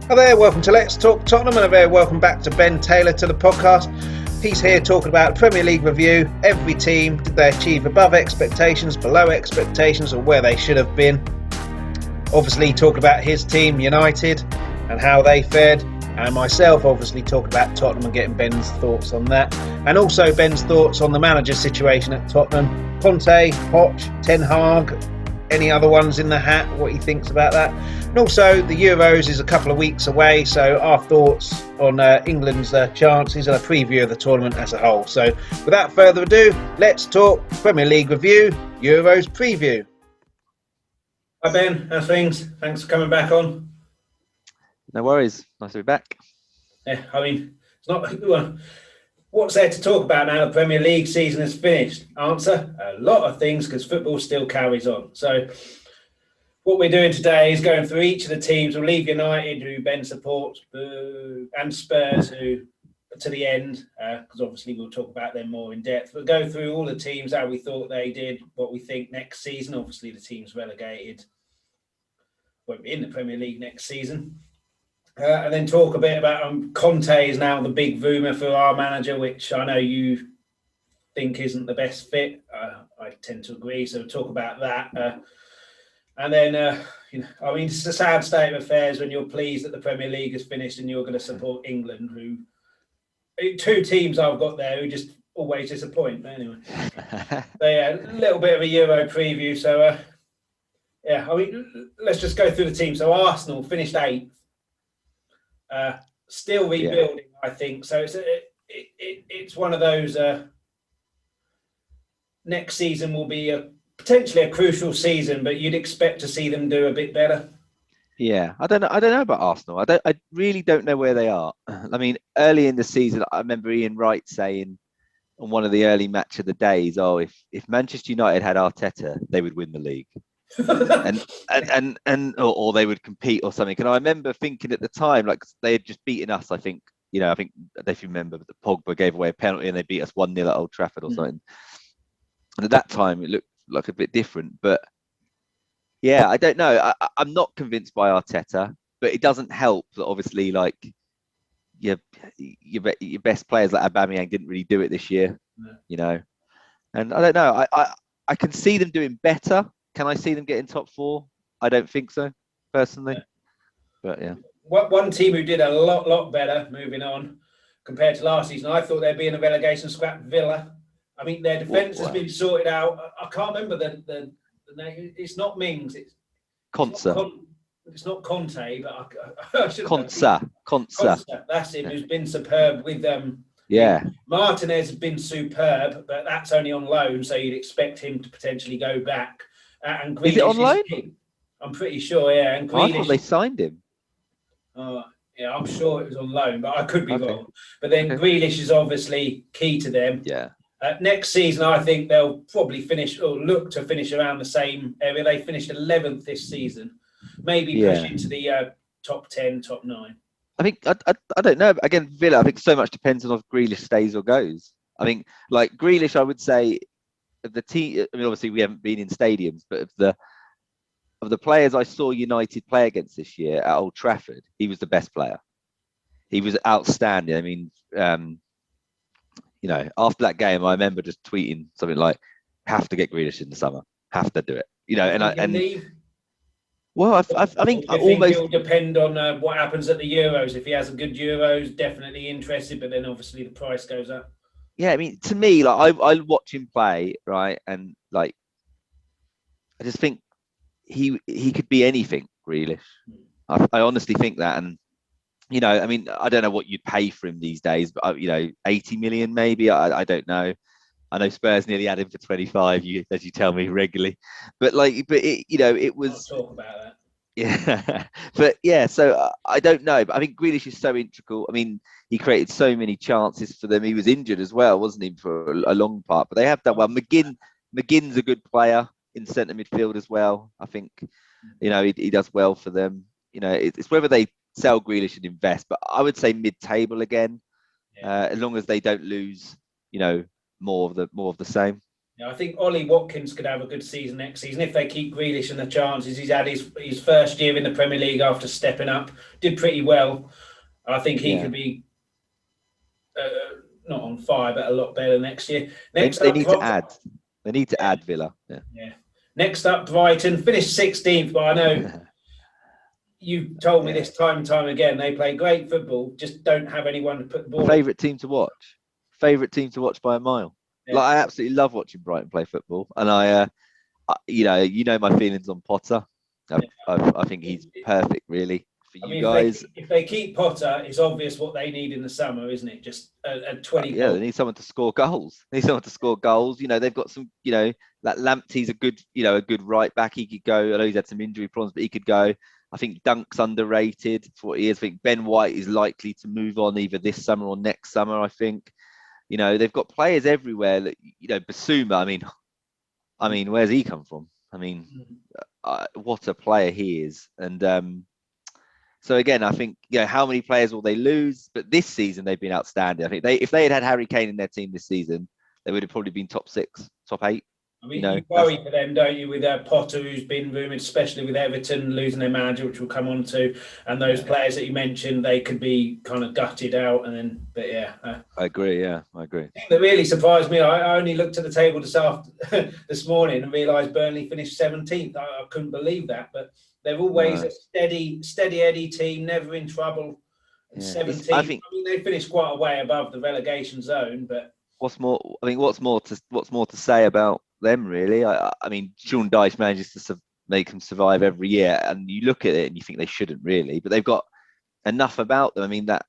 Hi there, welcome to Let's Talk Tottenham, and a very welcome back to Ben Taylor to the podcast. He's here talking about Premier League review. Every team, did they achieve above expectations, below expectations, or where they should have been? Obviously, talk about his team, United, and how they fared. And myself, obviously, talk about Tottenham and getting Ben's thoughts on that. And also Ben's thoughts on the manager situation at Tottenham. Conte, Poch, Ten Hag, any other ones in the hat, what he thinks about that. And also, the Euros is a couple of weeks away, so our thoughts on England's chances and a preview of the tournament as a whole. So, without further ado, let's talk Premier League review, Euros preview. Hi Ben, how's things? Thanks for coming back on. No worries. Nice to be back. Yeah, I mean, it's not. What's there to talk about now the Premier League season is finished? Answer, a lot of things, because football still carries on. So what we're doing today is going through each of the teams. We'll leave United, who Ben supports, and Spurs, who to the end, because obviously we'll talk about them more in depth. We'll go through all the teams, how we thought they did, what we think next season. Obviously the teams relegated won't be in the Premier League next season. And then talk a bit about Conte is now the big rumour for our manager, which I know you think isn't the best fit. I tend to agree. So we'll talk about that. And then, I mean, it's a sad state of affairs when you're pleased that the Premier League is finished and you're going to support England, who two teams I've got there who just always disappoint. But anyway, so yeah, a little bit of a Euro preview. So, I mean, let's just go through the team. So Arsenal finished 8th. Still rebuilding, I think. So it's one of those. Next season will be potentially a crucial season, but you'd expect to see them do a bit better. Yeah, I don't know about Arsenal. I really don't know where they are. I mean, early in the season, I remember Ian Wright saying on one of the early match of the days, "Oh, if Manchester United had Arteta, they would win the league." or they would compete or something. And I remember thinking at the time, like they had just beaten us. I think if you remember, that Pogba gave away a penalty and they beat us 1-0 at Old Trafford or something. And at that time, it looked like a bit different. But yeah, I don't know. I'm not convinced by Arteta, but it doesn't help that obviously, like your best players like Aubameyang didn't really do it this year, And I don't know. I can see them doing better. Can I see them getting top 4? I don't think so, personally. Yeah. But yeah. One team who did a lot better, moving on, compared to last season, I thought they'd be in a relegation scrap, Villa. I mean, their defence has been sorted out. I can't remember the name. It's not Mings. It's not Conte, but I should Conte. That's him, who's been superb with them. Yeah. Martinez has been superb, but that's only on loan, so you'd expect him to potentially go back. And Grealish is it on loan? I'm pretty sure, yeah. And Grealish, I thought they signed him. Yeah, I'm sure it was on loan, but I could be wrong. But then Grealish is obviously key to them. Yeah. Next season, I think they'll probably finish or look to finish around the same area. They finished 11th this season. Maybe push into the top 10, top 9. I think I don't know. Again, Villa, I think so much depends on if Grealish stays or goes. I think like Grealish, I would say the team. I mean, obviously we haven't been in stadiums, but of the players I saw United play against this year at Old Trafford, he was the best player. He was outstanding. I mean, after that game, I remember just tweeting something like, "Have to get Grealish in the summer. Have to do it." Well, I think it'll depend on what happens at the Euros. If he has a good Euros, definitely interested. But then obviously the price goes up. Yeah, I mean, to me, like I watch him play, right, and like I just think he could be anything, Grealish. I honestly think that, and I mean, I don't know what you'd pay for him these days, but 80 million maybe. I don't know. I know Spurs nearly had him for 25, as you tell me regularly. But it was. I'll talk about that. Yeah, but yeah. So I don't know, but I think Grealish is so integral. I mean, he created so many chances for them. He was injured as well, wasn't he, for a long part? But they have done well. McGinn's a good player in centre midfield as well. I think he does well for them. It's whether they sell Grealish and invest, but I would say mid-table again, as long as they don't lose. More of the same. Yeah, I think Ollie Watkins could have a good season next season if they keep Grealish and the chances. He's had his first year in the Premier League after stepping up, did pretty well. I think he could be not on fire, but a lot better next year. Next They up, need to add. They need to add Villa. Yeah. Next up, Brighton finished 16th, but I know you told me this time and time again. They play great football, just don't have anyone to put the ball. Favorite team to watch. Favorite team to watch by a mile. Yeah. Like, I absolutely love watching Brighton play football, and I you know my feelings on Potter. I think he's perfect, really, for you guys. If they keep Potter, it's obvious what they need in the summer, isn't it? Just a 20 goals. They need someone to score goals. They need someone to score goals. You know, they've got some, you know, that Lamptey's a good right back. He could go. I know he's had some injury problems, but he could go. I think Dunk's underrated for what he is. I think Ben White is likely to move on either this summer or next summer, I think. You know, they've got players everywhere. That, you know, Basuma, I mean, where's he come from? I mean, what a player he is. And so again, I think, you know, how many players will they lose? But this season they've been outstanding. I think if they had Harry Kane in their team this season, they would have probably been top 6, top 8. I mean, you worry for them, don't you, with Potter, who's been rumoured, especially with Everton losing their manager, which we'll come on to, and those players that you mentioned, they could be kind of gutted out, and then, but yeah. I agree. Yeah, I agree. The thing that really surprised me, I only looked at the table this morning and realised Burnley finished 17th. I couldn't believe that, but they're always a steady Eddie team, never in trouble. 17th. I mean, they finished quite a way above the relegation zone, but what's more to say about them, really? I mean, Sean Dyche manages to make them survive every year, and you look at it and you think they shouldn't really, but they've got enough about them. I mean, that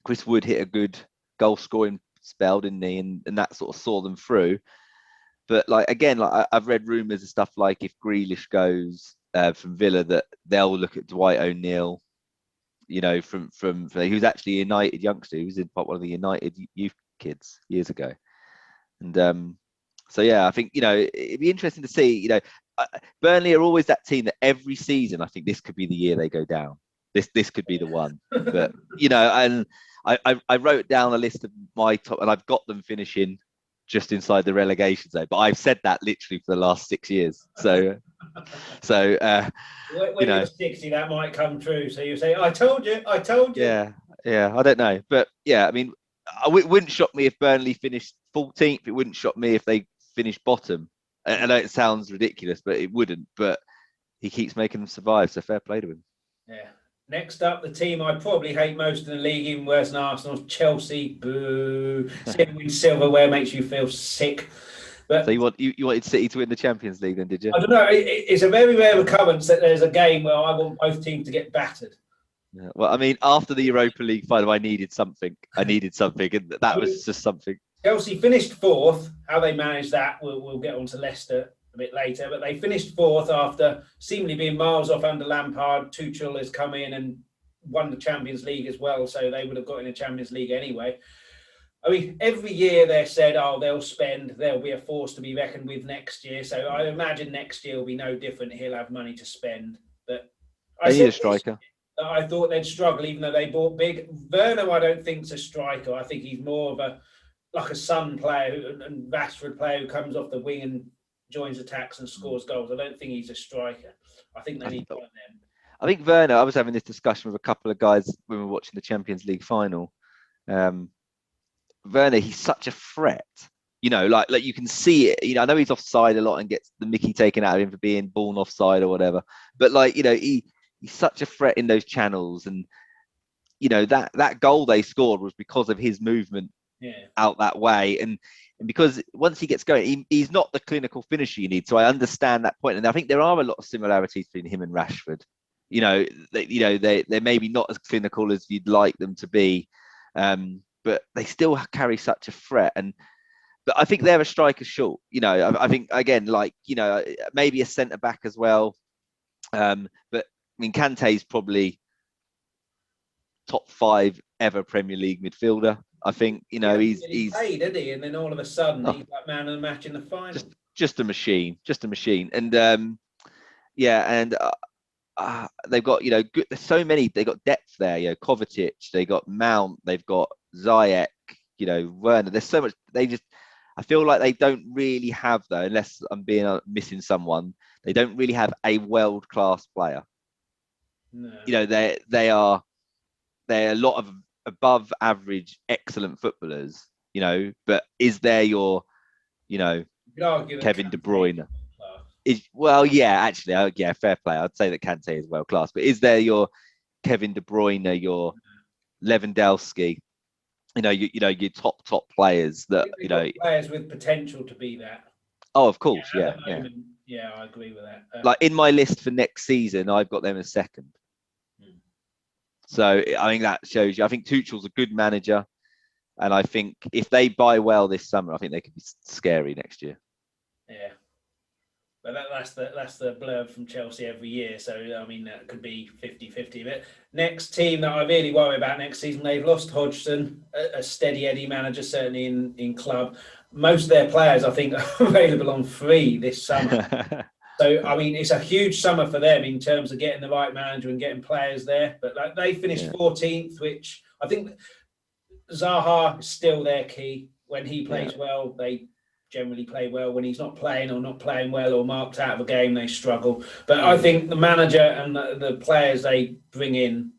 Chris Wood hit a good goal scoring spell, didn't he? And that sort of saw them through. But like, again, like I've read rumours and stuff like if Grealish goes from Villa, that they'll look at Dwight O'Neill, you know, from who's actually a United youngster. He was in one of the United youth kids years ago. And so yeah, I think, you know, it'd be interesting to see. You know, Burnley are always that team that every season I think this could be the year they go down. This could be the one. But you know, and I wrote down a list of my top, and I've got them finishing just inside the relegation zone. But I've said that literally for the last 6 years. So when you're 60, that might come true. So you say, "I told you." Yeah. I don't know, but yeah, I mean, it wouldn't shock me if Burnley finished 14th. It wouldn't shock me if they finished bottom. I know it sounds ridiculous, but it wouldn't. But he keeps making them survive, so fair play to him. Yeah. Next up, the team I probably hate most in the league, even worse than Arsenal, Chelsea. Boo! Win silverware makes you feel sick. But so you wanted City to win the Champions League, then, did you? I don't know. It's a very rare occurrence that there's a game where I want both teams to get battered. Yeah, well, I mean, after the Europa League final, I needed something, and that was just something. Chelsea finished 4th. How they managed that, we'll get on to Leicester a bit later. But they finished 4th after seemingly being miles off under Lampard. Tuchel has come in and won the Champions League as well, so they would have got in the Champions League anyway. I mean, every year they're said, they'll be a force to be reckoned with next year. So I imagine next year will be no different. He'll have money to spend. But I need a striker. I thought they'd struggle, even though they bought big. Werner, I don't think is a striker. I think he's more of a Son player and Rashford player who comes off the wing and joins attacks and scores goals. I don't think he's a striker. I think they need one of them. I think Werner, I was having this discussion with a couple of guys when we were watching the Champions League final. Werner, he's such a threat. You know, like you can see it. You know, I know he's offside a lot and gets the mickey taken out of him for being born offside or whatever. But like, you know, he's such a threat in those channels. And, you know, that goal they scored was because of his movement out that way. And because once he gets going, he's not the clinical finisher you need. So I understand that point. And I think there are a lot of similarities between him and Rashford. You know, they're maybe not as clinical as you'd like them to be. But they still carry such a threat. But I think they're a striker short. You know, I think, again, like, you know, maybe a centre back as well. But I mean, Kante's probably top 5 ever Premier League midfielder. I think, you know, he's played, didn't he? And then all of a sudden he's like man of the match in the final. Just a machine. And they've got, you know, good. There's so many. They got depth there. You know, Kovacic. They got Mount. They've got Ziyech. You know, Werner. There's so much. I I feel like they don't really have, though, unless I'm missing someone. They don't really have a world-class player. No. You know, they're a lot of above average, excellent footballers. You know, but is there your, you know, You could argue that Kevin De Kante Bruyne? is Well, yeah, actually, yeah, fair play. I'd say that Kante is world class, but is there your Kevin De Bruyne, your Lewandowski? You know, your top players that they've got players with potential to be that. Oh, of course, At yeah, the yeah. moment, yeah, I agree with that. Like in my list for next season, I've got them as second. So I think that shows you. I think Tuchel's a good manager, and I think if they buy well this summer, I think they could be scary next year. Yeah. But that's the blurb from Chelsea every year. So, I mean, that could be 50-50. But next team that I really worry about next season, they've lost Hodgson, a steady Eddie manager, certainly in club. Most of their players, I think, are available on free this summer. So, I mean, it's a huge summer for them in terms of getting the right manager and getting players there. But like, they finished 14th, which I think Zaha is still their key. When he plays well, they generally play well. When he's not playing or not playing well or marked out of a game, they struggle. But I think the manager and the players they bring in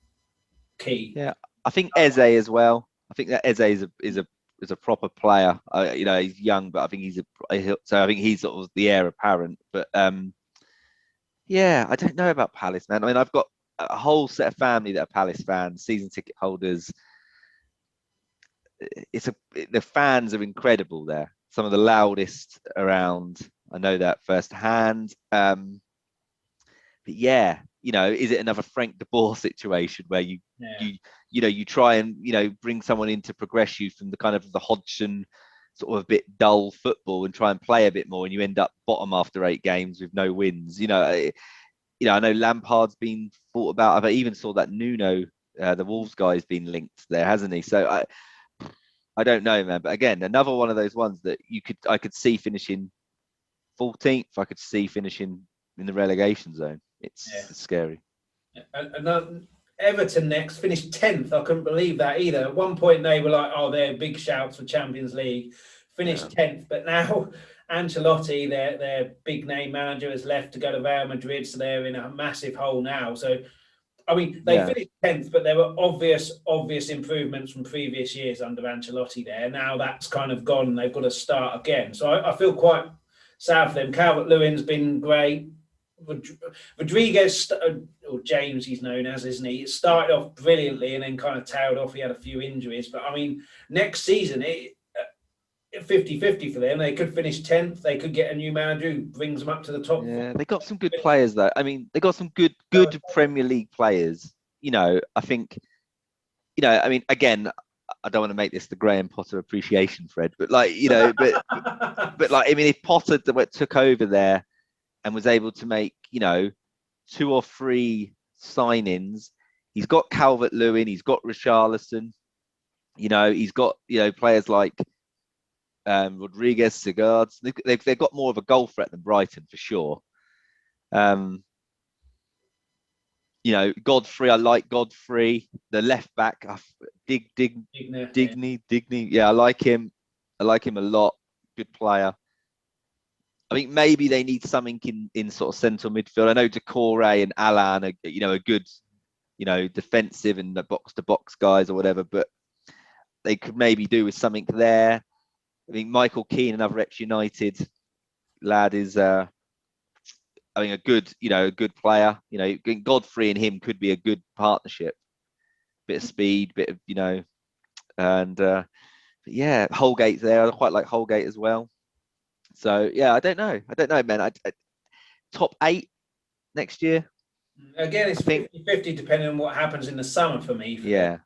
key. Yeah, I think Eze as well. I think that Eze is a proper player. You know, he's young, but I think I think he's sort of the heir apparent. But yeah, I don't know about Palace, man. I mean, I've got a whole set of family that are Palace fans, season ticket holders. The fans are incredible there. Some of the loudest around. I know that firsthand. But yeah, you know, is it another Frank de Boer situation where you try and bring someone in to progress you from the kind of the Hodgson sort of a bit dull football and try and play a bit more, and you end up bottom after 8 games with no wins. I know Lampard's been thought about. I even saw that Nuno, the Wolves guy's been linked there, hasn't he? So I don't know, man. But again, another one of those ones that I could see finishing 14th. I could see finishing in the relegation zone. It's scary. And Everton next finished 10th. I couldn't believe that either. At one point they were like, they're big shouts for Champions League. Finished 10th, but now Ancelotti, their big name manager, has left to go to Real Madrid, so they're in a massive hole now. So I mean, they finished 10th, but there were obvious improvements from previous years under Ancelotti there. Now that's kind of gone. They've got to start again. So I feel quite sad for them. Calvert-Lewin's been great. Rodriguez, or James he's known as, isn't he? It started off brilliantly and then kind of tailed off. He had a few injuries. But, I mean, next season, 50-50 for them. They could finish 10th. They could get a new manager who brings them up to the top. Yeah, they got some good players though. I mean, they got some good Premier League players. I think, I mean, again, I don't want to make this the Graham Potter appreciation thread, but like, but like, I mean, if Potter took over there and was able to make, 2 or 3 signings, he's got Calvert-Lewin, he's got Richarlison, he's got, players like Rodriguez, Sigurds. They've got more of a goal threat than Brighton for sure. Godfrey, I like Godfrey. The left back, Digny. Yeah, I like him. I like him a lot. Good player. I think maybe they need something in sort of central midfield. I know Decore and Alan are good, defensive and the box to box guys or whatever, but they could maybe do with something there. I think Michael Keane, another ex-United lad, is a good player. Godfrey and him could be a good partnership. Bit of speed, bit of and yeah, Holgate's there. I quite like Holgate as well. So yeah, I don't know, man. Top 8 next year. Again, it's 50-50 depending on what happens in the summer for me. Yeah.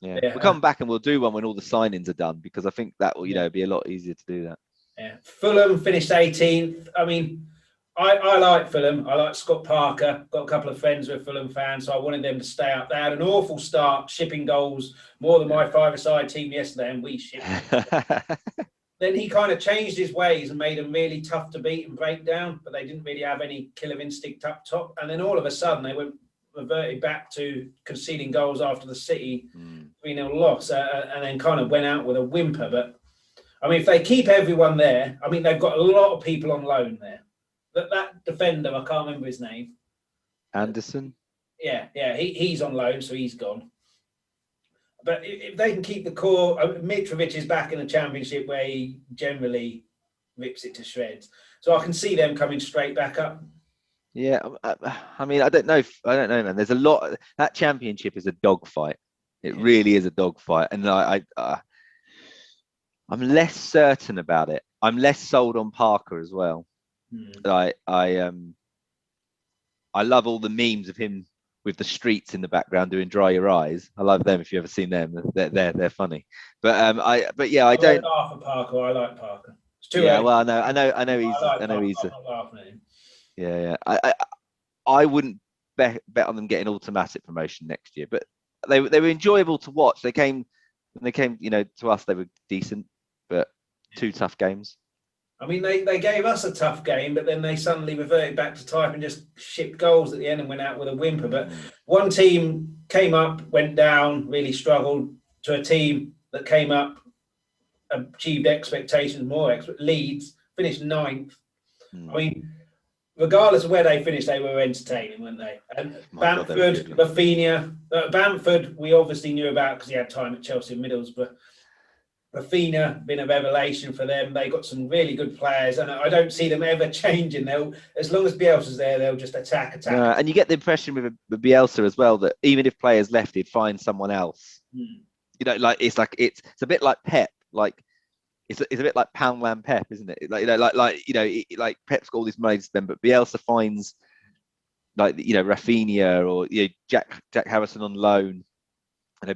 We'll come back and we'll do one when all the signings are done, because I think that will, be a lot easier to do that. Yeah. Fulham finished 18th. I mean, I like Fulham. I like Scott Parker. Got a couple of friends who are Fulham fans, so I wanted them to stay up. They had an awful start, shipping goals more than my five-a-side team yesterday, and we shipped. Then he kind of changed his ways and made them really tough to beat and break down, but they didn't really have any killer instinct up top. And then all of a sudden they reverted back to conceding goals after the City 3-0 loss, and then kind of went out with a whimper. But I mean, if they keep everyone there, I mean, they've got a lot of people on loan there. That defender, I can't remember his name. Anderson. Yeah, he's on loan, so he's gone. But if they can keep the core, Mitrovic is back in the Championship where he generally rips it to shreds. So I can see them coming straight back up. Yeah, I mean, I don't know, man. There's a lot. That Championship is a dogfight. It really is a dogfight, and I'm less certain about it. I'm less sold on Parker as well. I love all the memes of him with the streets in the background doing "Dry Your Eyes." I love them. If you've ever seen them, they're funny. But I don't. Arthur Parker, I like Parker. It's too Yeah, early. well, I know he's. I know he's. I'm not laughing at him. Yeah. I wouldn't bet on them getting automatic promotion next year, but they were enjoyable to watch. They came, to us, they were decent, but 2 tough games. I mean, they gave us a tough game, but then they suddenly reverted back to type and just shipped goals at the end and went out with a whimper. But one team came up, went down, really struggled, to a team that came up, achieved expectations, Leeds finished 9th. I mean, regardless of where they finished, they were entertaining, weren't they? And Bamford, Rafinha. Bamford, we obviously knew about because he had time at Chelsea and Middlesbrough. Rafinha, been a revelation for them. They got some really good players, and I don't see them ever changing. As long as Bielsa's there, they'll just attack. And you get the impression with Bielsa as well that even if players left, he'd find someone else. It's a bit like Pep. Like it's a bit like Poundland Pep, isn't it? Like Pep's got all this money to spend, but Bielsa finds Rafinha or Jack Harrison on loan.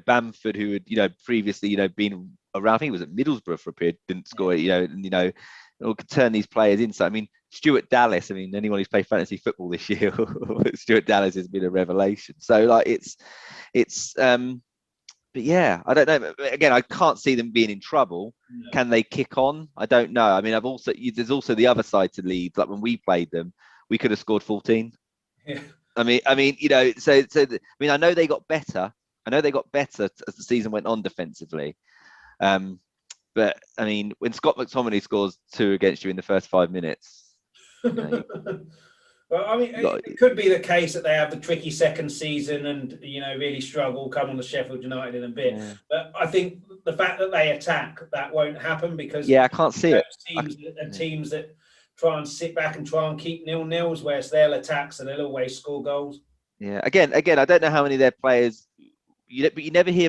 Bamford, who had previously been around. I think he was at Middlesbrough for a period, didn't score it. Could turn these players in. So I mean, Stuart Dallas. I mean, anyone who's played fantasy football this year, Stuart Dallas has been a revelation. So but yeah, I don't know. Again, I can't see them being in trouble. No. Can they kick on? I don't know. I mean, there's also the other side to Leeds. Like when we played them, we could have scored 14. Yeah. I mean, I know they got better. As the season went on defensively. But I mean, when Scott McTominay scores 2 against you in the first 5 minutes. Well, I mean, it could be the case that they have the tricky second season and, really struggle, come on to Sheffield United in a bit. Yeah. But I think the fact that they attack, that won't happen because I can't see it. Teams that try and sit back and try and keep 0-0s, whereas they'll attack, so they'll always score goals. Yeah. Again, I don't know how many of their players, but you never hear,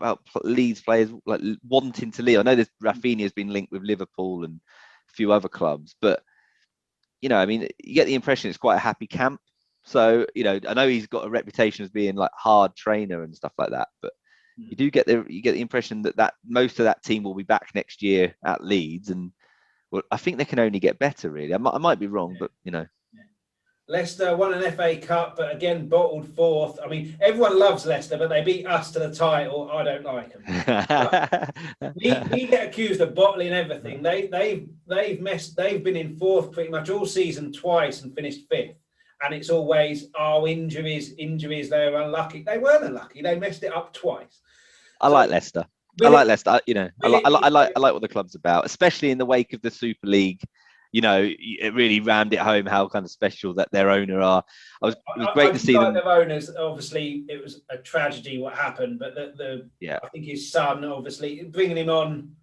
about Leeds players like wanting to leave. I know this Rafinha has been linked with Liverpool and a few other clubs, but I mean, you get the impression it's quite a happy camp. So, I know he's got a reputation as being like hard trainer and stuff like that, but you get the impression that most of that team will be back next year at Leeds, and well, I think they can only get better. Really, I might be wrong, but Leicester won an FA Cup, but again bottled 4th. I mean, everyone loves Leicester, but they beat us to the title. I don't like them. we get accused of bottling everything. They've been in 4th pretty much all season twice and finished 5th. And it's always injuries. They were unlucky. They weren't unlucky. They messed it up twice. I like Leicester. I like Leicester. I like what the club's about, especially in the wake of the Super League. It really rammed it home how kind of special that their owner are. It was great to see them. Their owners, obviously, it was a tragedy what happened, but I think his son, obviously, bringing him on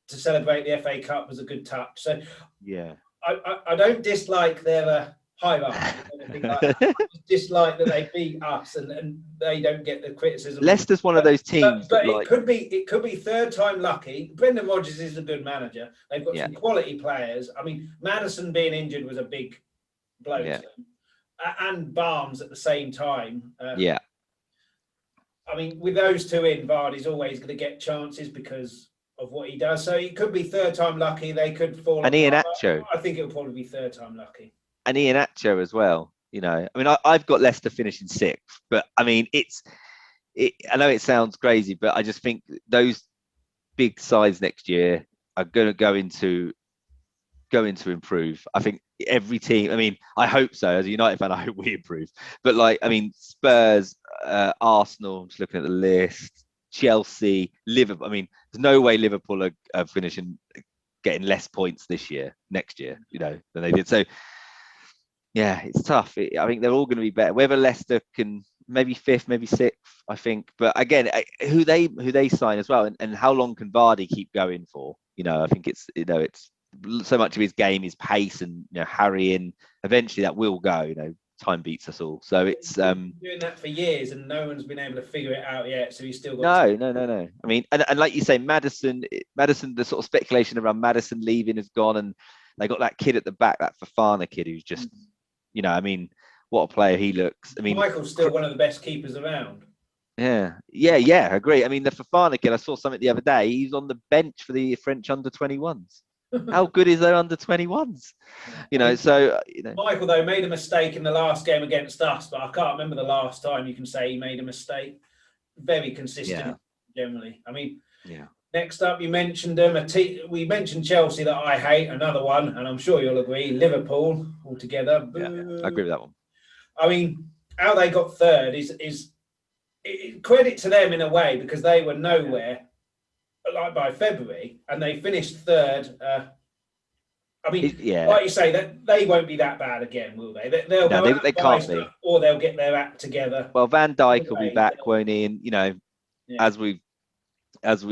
to celebrate the FA Cup was a good touch. So yeah, I don't dislike their hierarchy or anything like that. I just dislike that they beat us and they don't get the criticism. Leicester's one of those teams, but it could be third time lucky. Brendan Rodgers is a good manager. They've got some quality players. I mean, Maddison being injured was a big blow to them, and Barnes at the same time. I mean, with those two in, Vardy's always going to get chances because of what he does. So it could be third time lucky. They could fall. And Iheanacho. I think it'll probably be third time lucky. And Iheanacho as well. I mean, I've got Leicester finishing 6th, but I mean, I know it sounds crazy, but I just think those big sides next year are going to go into improve. I think every team. I mean, I hope so. As a United fan, I hope we improve. But Spurs, Arsenal. I'm just looking at the list. Chelsea, Liverpool. I mean, there's no way Liverpool are finishing getting less points next year, than they did. So yeah, it's tough. I think they're all going to be better. Whether Leicester can maybe fifth, maybe sixth, I think. But again, who they sign as well, and how long can Vardy keep going for? I think it's so much of his game is pace and harrying. Eventually, that will go. Time beats us all. So it's doing that for years, and no one's been able to figure it out yet. So he's still got no. I mean, and like you say, Maddison, the sort of speculation around Maddison leaving is gone, and they got that kid at the back, that Fofana kid, who's just, I mean, what a player he looks. I mean, Michael's still one of the best keepers around. Yeah, I agree. I mean, the Fofana kid, I saw something the other day. He's on the bench for the French under-21s. How good is their under-21s? Michael, though, made a mistake in the last game against us, but I can't remember the last time you can say he made a mistake. Very consistent, generally. I mean, next up, you mentioned we mentioned Chelsea that I hate, another one, and I'm sure you'll agree, Liverpool altogether. Yeah, I agree with that one. I mean, how they got third is credit to them in a way, because they were nowhere like by February, and they finished third. I mean, like you say, that they won't be that bad again, will they? They can't be, or they'll get their act together. Well, Van Dijk will be back, won't he? And as we, because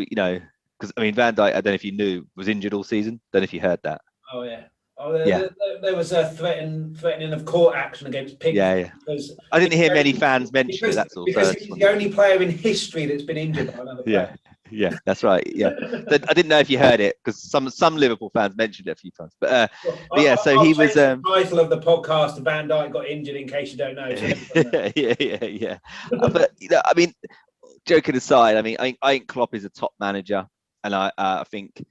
I mean, Van Dijk, I don't know if you knew, was injured all season. Don't know if you heard that. Oh yeah. There was a threatening of court action against Pickford. Yeah. Because I didn't hear many fans mention it. That's all. Because he's the only player in history that's been injured by another player. Yeah, that's right. Yeah, I didn't know if you heard it, because some Liverpool fans mentioned it a few times. But so he was. The title of the podcast: Van Dijk got injured. In case you don't know. So yeah. But I mean, joking aside, I mean, I think Klopp is a top manager, and I think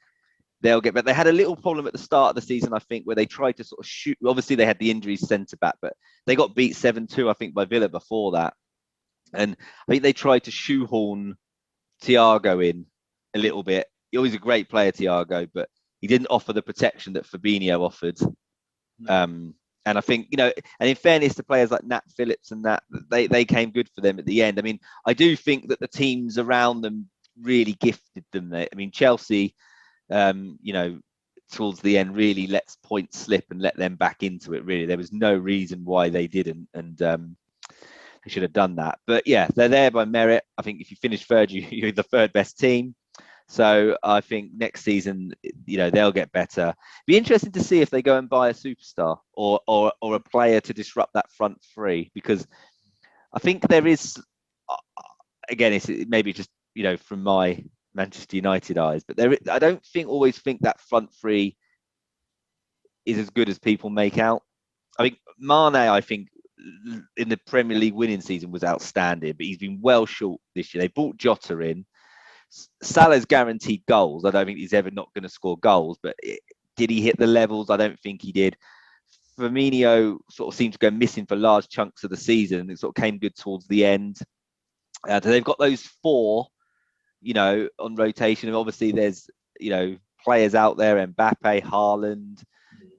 they'll get. But they had a little problem at the start of the season, I think, where they tried to sort of shoot. Obviously, they had the injuries centre back, but they got beat 7-2, I think, by Villa before that, and I think they tried to shoehorn Thiago in a little bit. He was a great player, Thiago, but he didn't offer the protection that Fabinho offered. No. And I think, and in fairness to players like Nat Phillips and that, they came good for them at the end. I mean, I do think that the teams around them really gifted them. I mean, Chelsea, towards the end, really lets points slip and let them back into it, really. There was no reason why they didn't. And they should have done that. But yeah, they're there by merit. I think if you finish third, you're the third best team. So I think next season, they'll get better. Be interesting to see if they go and buy a superstar or a player to disrupt that front three, because I think there is, again, it's maybe just, from my Manchester United eyes, but I don't always think that front three is as good as people make out. I think Mane, in the Premier League winning season, was outstanding, but he's been well short this year. They brought Jota in. Salah's guaranteed goals. I don't think he's ever not going to score goals, but did he hit the levels? I don't think he did. Firmino sort of seemed to go missing for large chunks of the season. It sort of came good towards the end. So they've got those four, on rotation. And obviously there's, players out there, Mbappe, Haaland,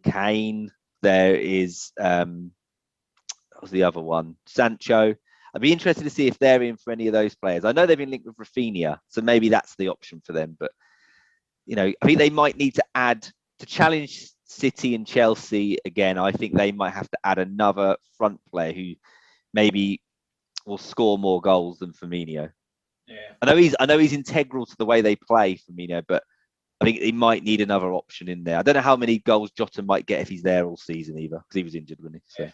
Kane. There is, what was the other one? Sancho. I'd be interested to see if they're in for any of those players. I know they've been linked with Rafinha, so maybe that's the option for them. But, I think they might need to add, to challenge City and Chelsea again, I think they might have to add another front player who maybe will score more goals than Firmino. Yeah. I know he's integral to the way they play, Firmino, but I think he might need another option in there. I don't know how many goals Jota might get if he's there all season either, because he was injured, wasn't he? So. Yeah.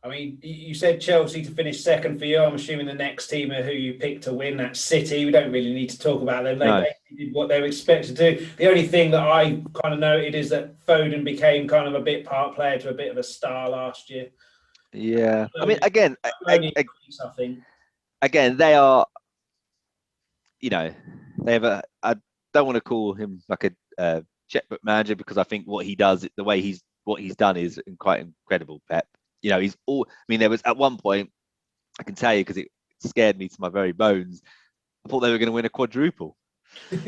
I mean, you said Chelsea to finish second for you. I'm assuming the next team who you picked to win, that's City. We don't really need to talk about them. They did what they were expected to do. The only thing that I kind of noted is that Foden became kind of a bit part player to a bit of a star last year. Yeah. I mean, again, I think. Again, they are, they have I don't want to call him like a checkbook manager, because I think what he does, the way what he's done is quite incredible, Pep. He's all. I mean, there was at one point, I can tell you, because it scared me to my very bones. I thought they were going to win a quadruple.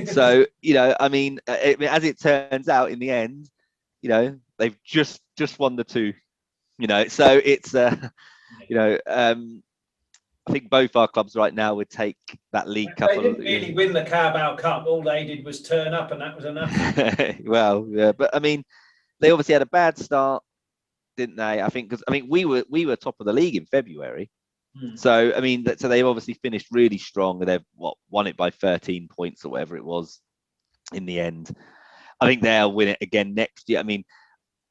So, I mean, as it turns out, in the end, they've just won the two. So it's, I think both our clubs right now would take that League Cup. They didn't really win the Carabao Cup. All they did was turn up, and that was enough. Well, yeah, but I mean, they obviously had a bad start, didn't they? I think because we were top of the league in February. So I mean, so they've obviously finished really strong, and they've won it by 13 points or whatever it was in the end. I think they'll win it again next year. I mean,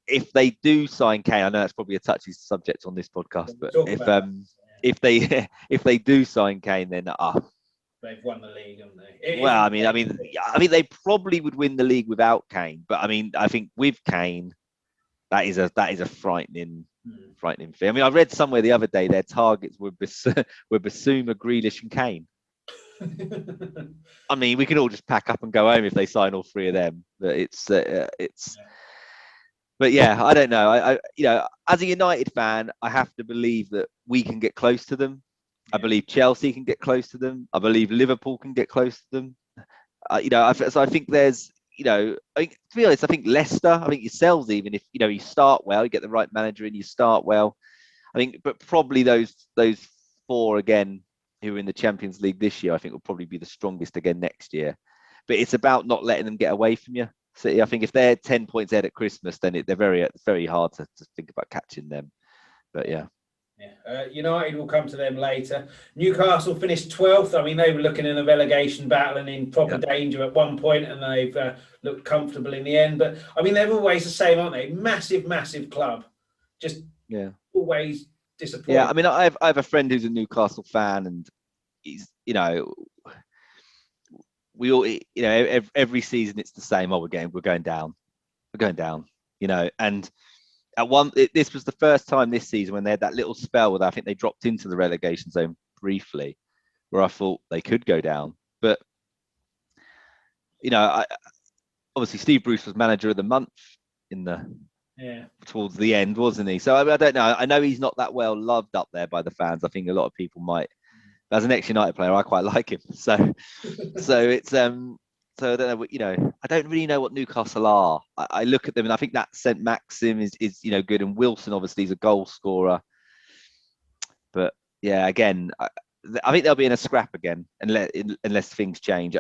if they do sign Kane, I know that's probably a touchy subject on this podcast, but if they do sign Kane, then they've won the league, haven't they? Well, I mean, they probably would win the league without Kane, but I mean, I think with Kane, that is a frightening thing. I mean, I read somewhere the other day their targets were Basuma, Grealish, and Kane. I mean, we can all just pack up and go home if they sign all three of them. But but yeah, I don't know. I as a United fan, I have to believe that we can get close to them. I believe Chelsea can get close to them. I believe Liverpool can get close to them. So I think there's, to be honest, I think Leicester, I think yourselves, even if, you start well, you get the right manager and you start well. I think, but probably those four again who are in the Champions League this year, I think will probably be the strongest again next year. But it's about not letting them get away from you. So I think if they're 10 points ahead at Christmas, then it's very hard to think about catching them. But yeah. United will come to them later. Newcastle finished 12th. I mean, they were looking in a relegation battle and in proper danger at one point, and they've looked comfortable in the end. But I mean, they're always the same, aren't they? Massive, massive club. Just always disappointing. Yeah, I mean, I have a friend who's a Newcastle fan, and he's, we all, every season it's the same. Oh, we're going down, and. This was the first time this season when they had that little spell where I think they dropped into the relegation zone briefly, where I thought they could go down. But obviously Steve Bruce was manager of the month towards the end, wasn't he? So I don't know. I know he's not that well loved up there by the fans. I think a lot of people might. As an ex-United player, I quite like him. So it's So I don't know, I don't really know what Newcastle are. I look at them and I think that St. Maxim is good, and Wilson obviously is a goal scorer. But yeah, again, I think they'll be in a scrap again unless things change.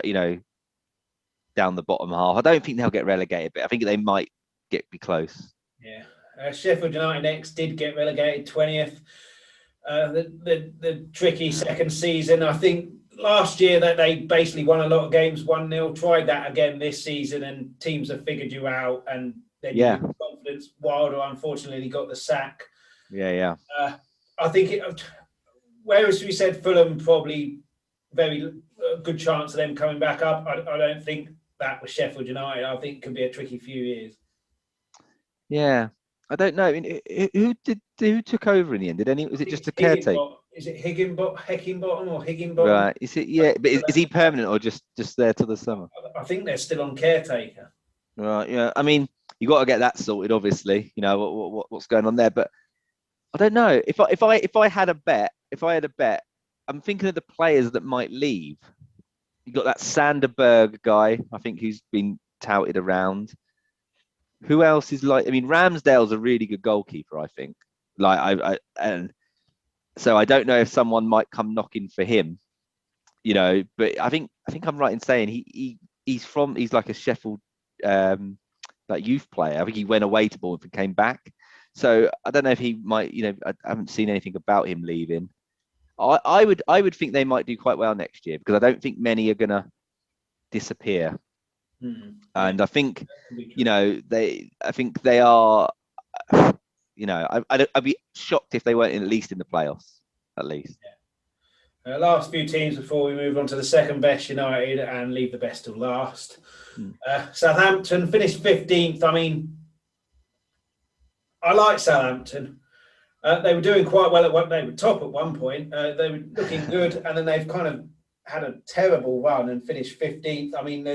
Down the bottom half. I don't think they'll get relegated, but I think they might be close. Yeah, Sheffield United next did get relegated 20th. The tricky second season, I think. Last year that they basically won a lot of games 1-0. Tried that again this season, and teams have figured you out. And then confidence. Wilder unfortunately got the sack. Yeah. I think whereas we said Fulham probably very good chance of them coming back up. I don't think that was Sheffield United. I think it could be a tricky few years. Yeah, I don't know. I mean, who took over in the end? Was it just a caretaker? Is it Heckingbottom or Higginbottom? Right. Is it? Yeah, but is he permanent or just there till the summer? I think they're still on caretaker. Right. Yeah. I mean, you got to get that sorted, obviously. What's going on there, but I don't know. If I had a bet, I'm thinking of the players that might leave. You got that Sanderberg guy, I think, who's been touted around. Who else is like? I mean, Ramsdale's a really good goalkeeper, I think. So I don't know if someone might come knocking for him, But I think I'm right in saying he's like a Sheffield like youth player. I think he went away to Bournemouth and came back. So I don't know if he might. I haven't seen anything about him leaving. I would think they might do quite well next year because I don't think many are gonna disappear. And I think they are. I'd be shocked if they weren't at least in the playoffs, at least. Last few teams before we move on to the second best, United, and leave the best till last. Southampton finished 15th. I mean, I like Southampton. They were doing quite well they were top at one point. They were looking good, and then they've kind of had a terrible run and finished 15th. I mean,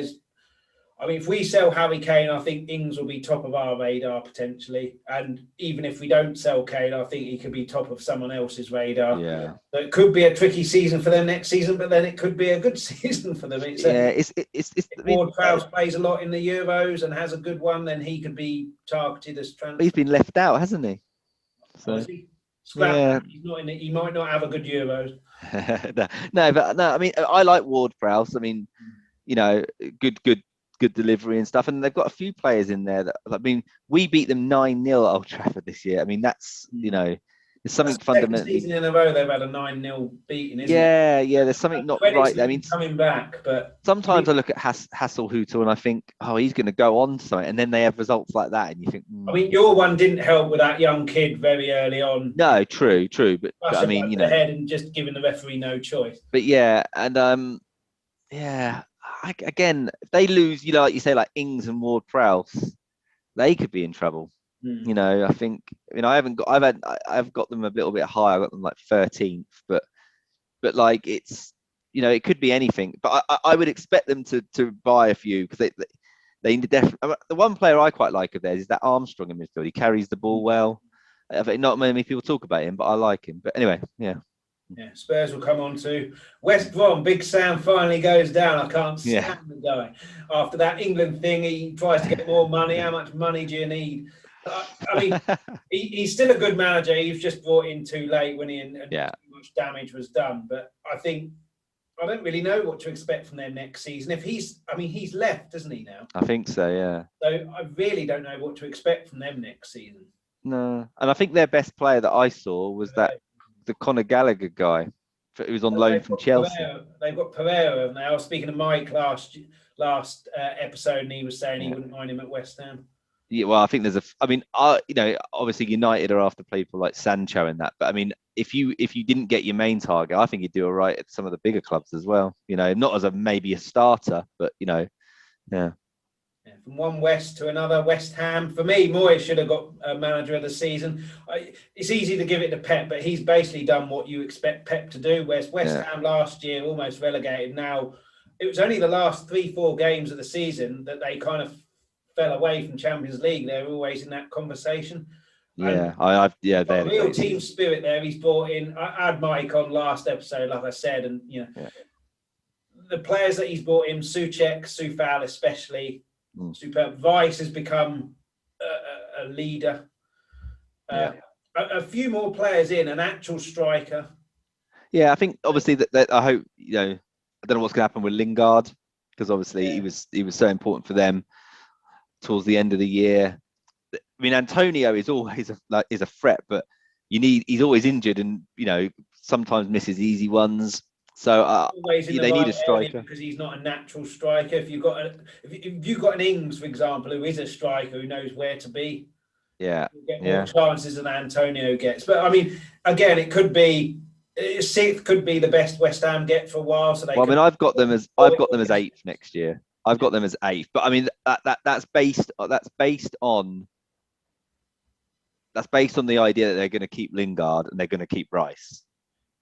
if we sell Harry Kane, I think Ings will be top of our radar potentially. And even if we don't sell Kane, I think he could be top of someone else's radar. Yeah. So it could be a tricky season for them next season, but then it could be a good season for them. Ward-Prowse plays a lot in the Euros and has a good one, then he could be targeted as transfer. He's been left out, hasn't he? So, He's not in it. He might not have a good Euros. no. I mean, I like Ward-Prowse. I mean, you know, good delivery and stuff. And they've got a few players in there that, I mean, we beat them 9-0 at Old Trafford this year. I mean, that's, you know, there's something That's the second fundamentally. season in a row they've had a 9-0 beating, isn't it? Yeah, there's something not Credit right to there. I them mean, coming back, but sometimes I look at Hasselhutel and I think, oh, he's going to go on to something. And then they have results like that. And you think, I mean, your one didn't help with that young kid very early on. no, true. But I mean, you know, the head and just giving the referee no choice. but yeah. And yeah, again, if they lose, you know, like you say, like Ings and Ward-Prowse, they could be in trouble. You know, I think, you know, I've got them a little bit higher. I got them like 13th, but like it's, you know, it could be anything. But I would expect them to buy a few because they definitely. The one player I quite like of theirs is that Armstrong in midfield. He carries the ball well. I think not many people talk about him, but I like him. But anyway, yeah. Yeah, Spurs will come on to West Brom. Big Sam finally goes down. I can't stand the guy. After that England thing, he tries to get more money. How much money do you need? I mean, he's still a good manager. He was just brought in too late when too much damage was done. But I think I don't really know what to expect from them next season. If he's left, doesn't he now? I think so, yeah. So I really don't know what to expect from them next season. No, and I think their best player that I saw was the Conor Gallagher guy who was on loan from Chelsea. They've got Pereira now. I was speaking to Mike last episode, and he was saying he wouldn't mind him at West Ham. Yeah, well, I think there's you know, obviously United are after people like Sancho and that, but I mean, if you didn't get your main target, I think you'd do all right at some of the bigger clubs as well. You know, not as maybe a starter, but you know, yeah. From one West to another, West Ham. For me, Moyes should have got a manager of the season. It's easy to give it to Pep, but he's basically done what you expect Pep to do. Whereas West Ham last year, almost relegated. Now, it was only the last 3-4 games of the season that they kind of fell away from Champions League. They're always in that conversation. Yeah, they're a real team spirit there. He's brought in. I had Mike on last episode, like I said, and you know, the players that he's brought in, Souček, Soufal especially. Superb. Vice has become a leader. A few more players in, an actual striker. Yeah, I think obviously that I hope, you know, I don't know what's going to happen with Lingard because obviously he was so important for them towards the end of the year. I mean, Antonio is always a threat, but he's always injured and, you know, sometimes misses easy ones. So they need a striker because he's not a natural striker. If you've got an Ings, for example, who is a striker who knows where to be, you'll get more chances than Antonio gets. But I mean, again, it could be sixth, could be the best West Ham get for a while. So I mean, I've got them as 8th next year. I've got them as 8th, but I mean that's based on the idea that they're going to keep Lingard and they're going to keep Rice.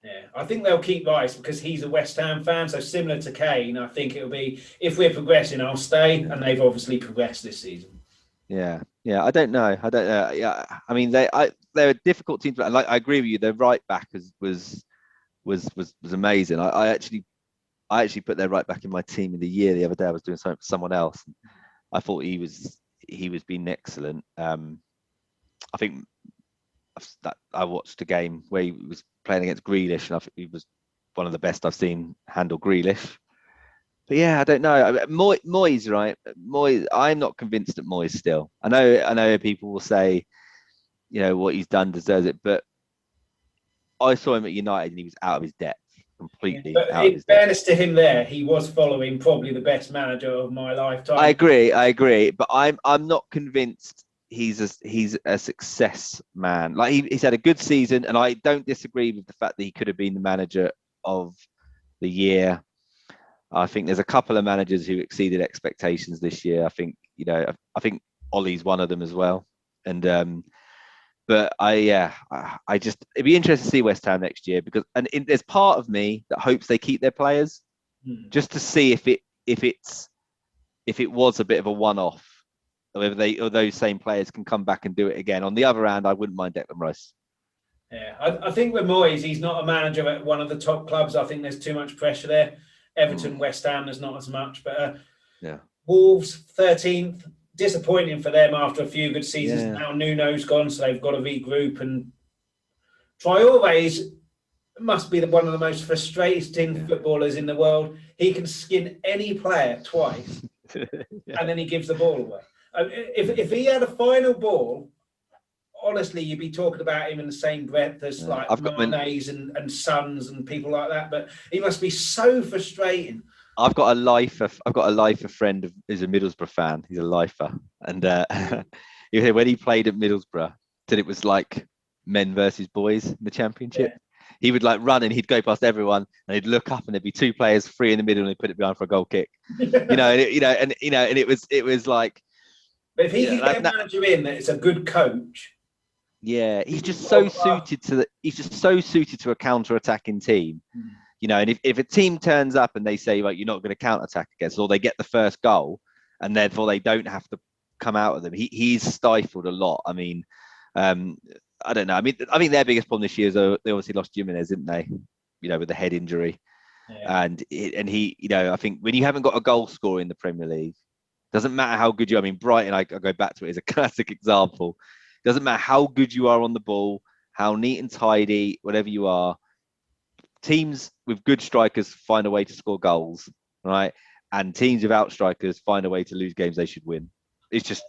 Yeah, I think they'll keep Rice because he's a West Ham fan. So similar to Kane, I think it'll be, if we're progressing, I'll stay. And they've obviously progressed this season. Yeah. I don't know. Yeah, I mean, they're a difficult team. Like I agree with you. Their right back was amazing. I actually put their right back in my team of the year the other day. I was doing something for someone else. And I thought he was being excellent. I think that I watched a game where he was playing against Grealish, and I think he was one of the best I've seen handle Grealish. But yeah, I don't know. Moyes, right? Moyes, I'm not convinced that Moyes still. I know people will say, you know, what he's done deserves it, but I saw him at United and he was out of his depth completely. But in fairness to him, he was following probably the best manager of my lifetime. I agree, but I'm not convinced he's a success man. Like he's had a good season, and I don't disagree with the fact that he could have been the manager of the year. I think there's a couple of managers who exceeded expectations this year. I think Ollie's one of them as well. And but it'd be interesting to see West Ham next year because there's part of me that hopes they keep their players just to see if it was a bit of a one-off. Whether those same players can come back and do it again. On the other hand, I wouldn't mind Declan Rice. Yeah, I think with Moyes, he's not a manager at one of the top clubs. I think there's too much pressure there. Everton, West Ham, there's not as much. But Wolves, 13th, disappointing for them after a few good seasons. Now Nuno's gone, so they've got to regroup. And Traore's must be one of the most frustrating footballers in the world. He can skin any player twice, and then he gives the ball away. If he had a final ball, honestly, you'd be talking about him in the same breath as like Mane's and Sons and people like that. But he must be so frustrating. I've got a lifer friend who's a Middlesbrough fan. He's a lifer, and when he played at Middlesbrough, said it was like men versus boys in the Championship. Yeah. He would like run and he'd go past everyone, and he'd look up and there'd be two players free in the middle, and he'd put it behind for a goal kick. And it was like. But if he could get a manager in that is a good coach. Yeah, he's just so suited to a counter-attacking team. And if a team turns up and they say, like, you're not going to counter-attack against, or they get the first goal and therefore they don't have to come out of them, he's stifled a lot. I mean, I don't know. I think their biggest problem this year is they obviously lost Jimenez, didn't they? With the head injury. Yeah. And he, I think when you haven't got a goal scorer in the Premier League, doesn't matter how good you are. I mean, Brighton, I go back to it as a classic example. Doesn't matter how good you are on the ball, how neat and tidy, whatever you are. Teams with good strikers find a way to score goals, right? And teams without strikers find a way to lose games they should win. It's just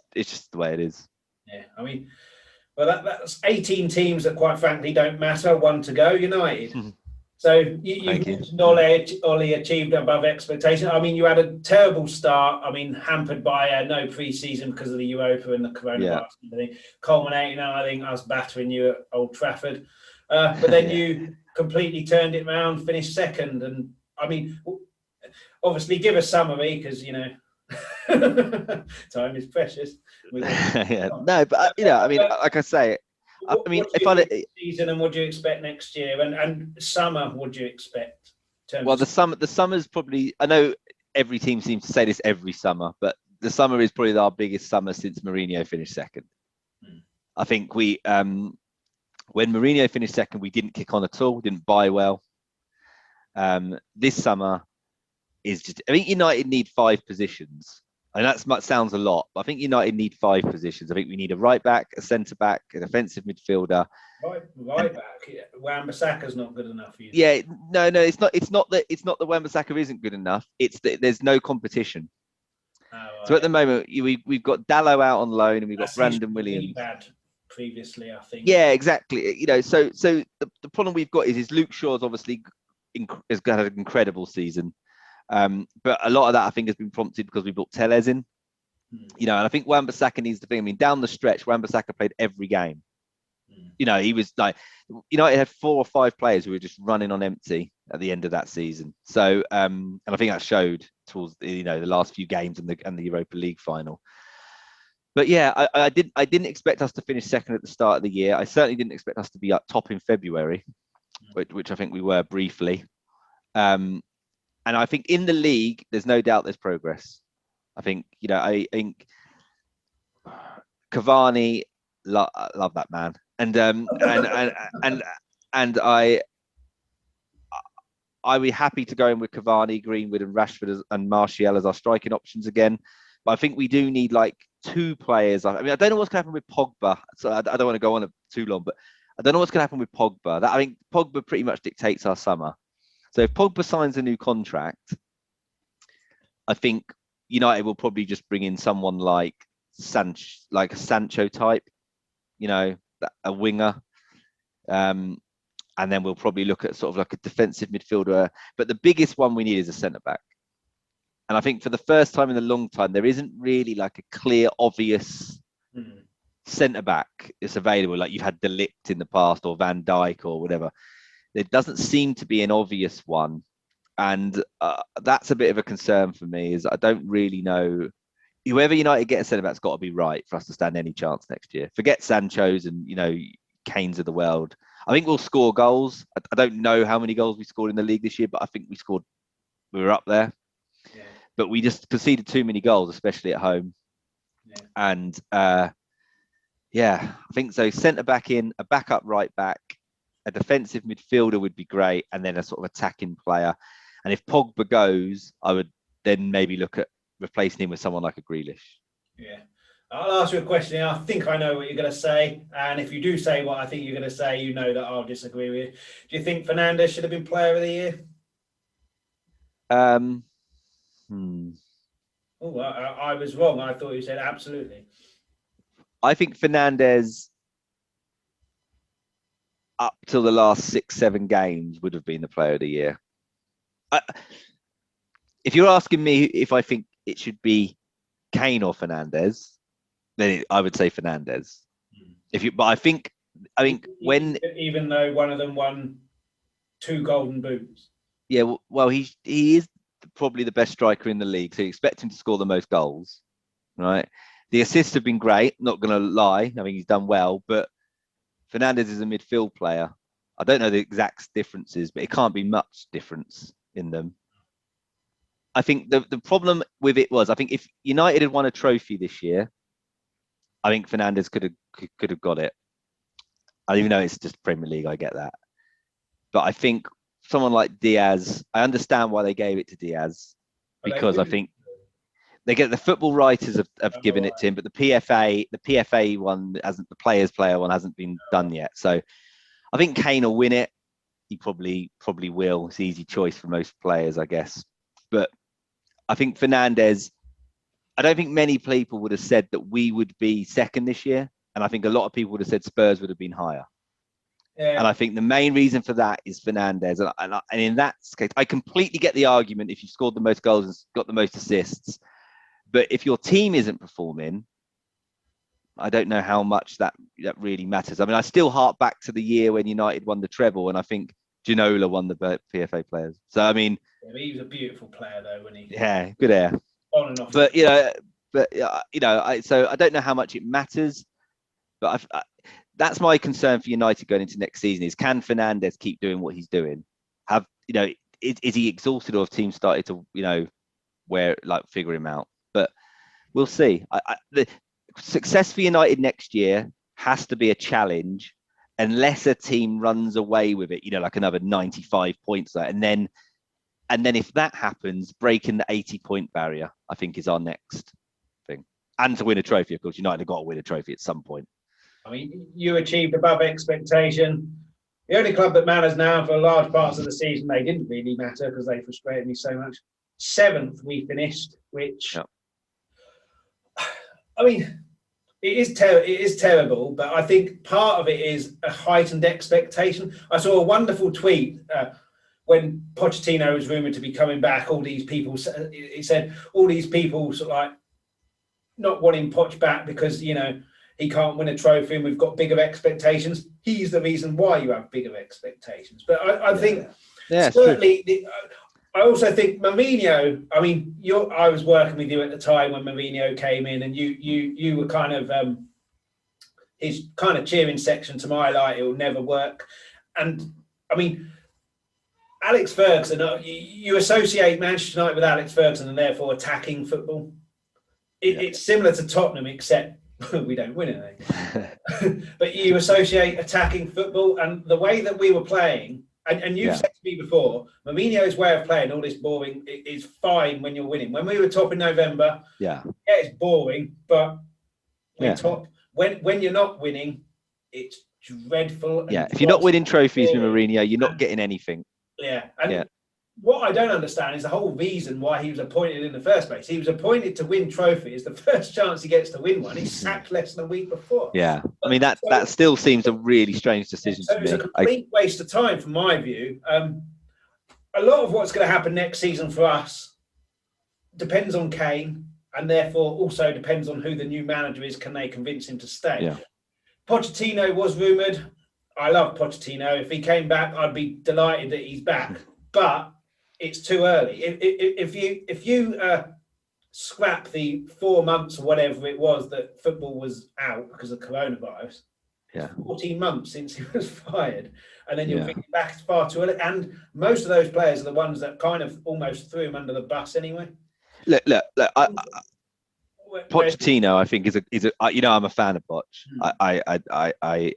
the way it is. Yeah, I mean, well, that's 18 teams that, quite frankly, don't matter. One to go, United. So you mentioned Ollie achieved above expectation. I mean, you had a terrible start. I mean, hampered by no pre-season because of the Europa and the coronavirus. Yeah. Culminating, I think, us battering you at Old Trafford. But then you completely turned it around, finished second. And, I mean, obviously give a summary because, time is precious. No, but, I mean, like I say, season and what do you expect next year, and summer, what do you expect? Well, the summer's probably. I know every team seems to say this every summer, but the summer is probably our biggest summer since Mourinho finished second. I think when Mourinho finished second, we didn't kick on at all, didn't buy well. This summer is just. I think United need 5 positions. And that sounds a lot, but I think United need 5 positions. I think we need a right back, a centre back, an offensive midfielder. Right back. Wan-Bissaka's not good enough for you. Yeah, no, it's not. It's not that Wan-Bissaka isn't good enough. It's that there's no competition. So at the moment, we've got Dalot out on loan, and we've got Brandon Williams. Really bad previously, I think. Yeah, exactly. So the problem we've got is Luke Shaw's obviously has got an incredible season. But a lot of that, I think, has been prompted because we brought Telles in. And I think Wan-Bissaka needs the thing. I mean, down the stretch, Wan-Bissaka played every game. He was like, United had 4 or 5 players who were just running on empty at the end of that season. So, and I think that showed towards the last few games and the Europa League final. But yeah, I didn't expect us to finish second at the start of the year. I certainly didn't expect us to be up top in February, which I think we were briefly. And I think in the league, there's no doubt there's progress. I think, I think Cavani, love that man. And I'd be happy to go in with Cavani, Greenwood and Rashford and Martial as our striking options again. But I think we do need like 2 players. I mean, I don't know what's going to happen with Pogba. So I don't want to go on too long, but I don't know what's going to happen with Pogba. I think Pogba pretty much dictates our summer. So if Pogba signs a new contract, I think United will probably just bring in someone like a Sancho type, a winger. And then we'll probably look at sort of like a defensive midfielder. But the biggest one we need is a centre-back. And I think for the first time in a long time, there isn't really like a clear, obvious centre-back that's available. Like you've had De Ligt in the past or Van Dijk or whatever. There doesn't seem to be an obvious one. And that's a bit of a concern for me, is I don't really know. Whoever United get a centre-back's got to be right for us to stand any chance next year. Forget Sancho's and, Kane's of the world. I think we'll score goals. I don't know how many goals we scored in the league this year, but I think we were up there. Yeah. But we just conceded too many goals, especially at home. Yeah. And, I think so. Centre-back in, a backup right back, a defensive midfielder would be great, and then a sort of attacking player. And if Pogba goes, I would then maybe look at replacing him with someone like a Grealish. Yeah, I'll ask you a question. I think I know what you're going to say. And if you do say what I think you're going to say, you know that I'll disagree with you. Do you think Fernandes should have been player of the year? Um, hmm. Oh, I was wrong. I thought you said absolutely. I think Fernandes, up till the last 6-7 games, would have been the player of the year. If you're asking me if I think it should be Kane or Fernandes, then I would say Fernandes. But I think when even though one of them won 2 golden boots. Yeah, well, he is probably the best striker in the league, so you expect him to score the most goals, right? The assists have been great, not going to lie. I mean, he's done well, but Fernandes is a midfield player. I don't know the exact differences, but it can't be much difference in them. I think the problem with it was, I think if United had won a trophy this year, I think Fernandes could have got it. I even know it's just Premier League, I get that. But I think someone like Diaz, I understand why they gave it to Diaz, because I think they get the football writers have given it to him, but the PFA one hasn't, the players player one hasn't been done yet. So I think Kane will win it. He probably will. It's an easy choice for most players, I guess. But I think Fernandes, I don't think many people would have said that we would be second this year. And I think a lot of people would have said Spurs would have been higher. Yeah. And I think the main reason for that is Fernandes. And in that case, I completely get the argument if you scored the most goals and got the most assists. But if your team isn't performing, I don't know how much that really matters. I mean, I still hark back to the year when United won the treble, and I think Ginola won the PFA players. So, I mean... Yeah, he was a beautiful player, though, wasn't he? Yeah, good air. On and off. But, so I don't know how much it matters. But that's my concern for United going into next season is, can Fernandes keep doing what he's doing? Is he exhausted, or have teams started to, figure him out? But we'll see. The success for United next year has to be a challenge, unless a team runs away with it, like another 95 points. And then if that happens, breaking the 80-point barrier, I think, is our next thing. And to win a trophy, of course. United have got to win a trophy at some point. I mean, you achieved above expectation. The only club that matters now, for large parts of the season, they didn't really matter because they frustrated me so much. 7th we finished, which, yep. I mean, it is terrible, but I think part of it is a heightened expectation. I saw a wonderful tweet when Pochettino was rumoured to be coming back. All these people, it said, all these people sort of like not wanting Poch back because, he can't win a trophy and we've got bigger expectations. He's the reason why you have bigger expectations. But I think certainly, I also think Mourinho, I mean, I was working with you at the time when Mourinho came in, and you were kind of his kind of cheering section to my light, it will never work. And I mean, Alex Ferguson, you associate Manchester United with Alex Ferguson and therefore attacking football. It's similar to Tottenham, except we don't win anything. But you associate attacking football, and the way that we were playing, and you've said to me before, Mourinho's way of playing, all this boring, is fine when you're winning. When we were top in November, it's boring, but we're top. When you're not winning, it's dreadful. If you're not winning trophies with Mourinho, you're not getting anything. What I don't understand is the whole reason why he was appointed in the first place. He was appointed to win trophies. The first chance he gets to win one, he's sacked less than a week before. Yeah, I mean, that still seems a really strange decision to me. It's a complete waste of time, from my view. A lot of what's going to happen next season for us depends on Kane, and therefore also depends on who the new manager is. Can they convince him to stay? Yeah. Pochettino was rumoured. I love Pochettino. If he came back, I'd be delighted that he's back. But it's too early. If you scrap the 4 months or whatever it was that football was out because of coronavirus, 14 months since he was fired, and then you're thinking back, it's far too early. And most of those players are the ones that kind of almost threw him under the bus anyway. Look. Pochettino, I think, is a I'm a fan of Poch.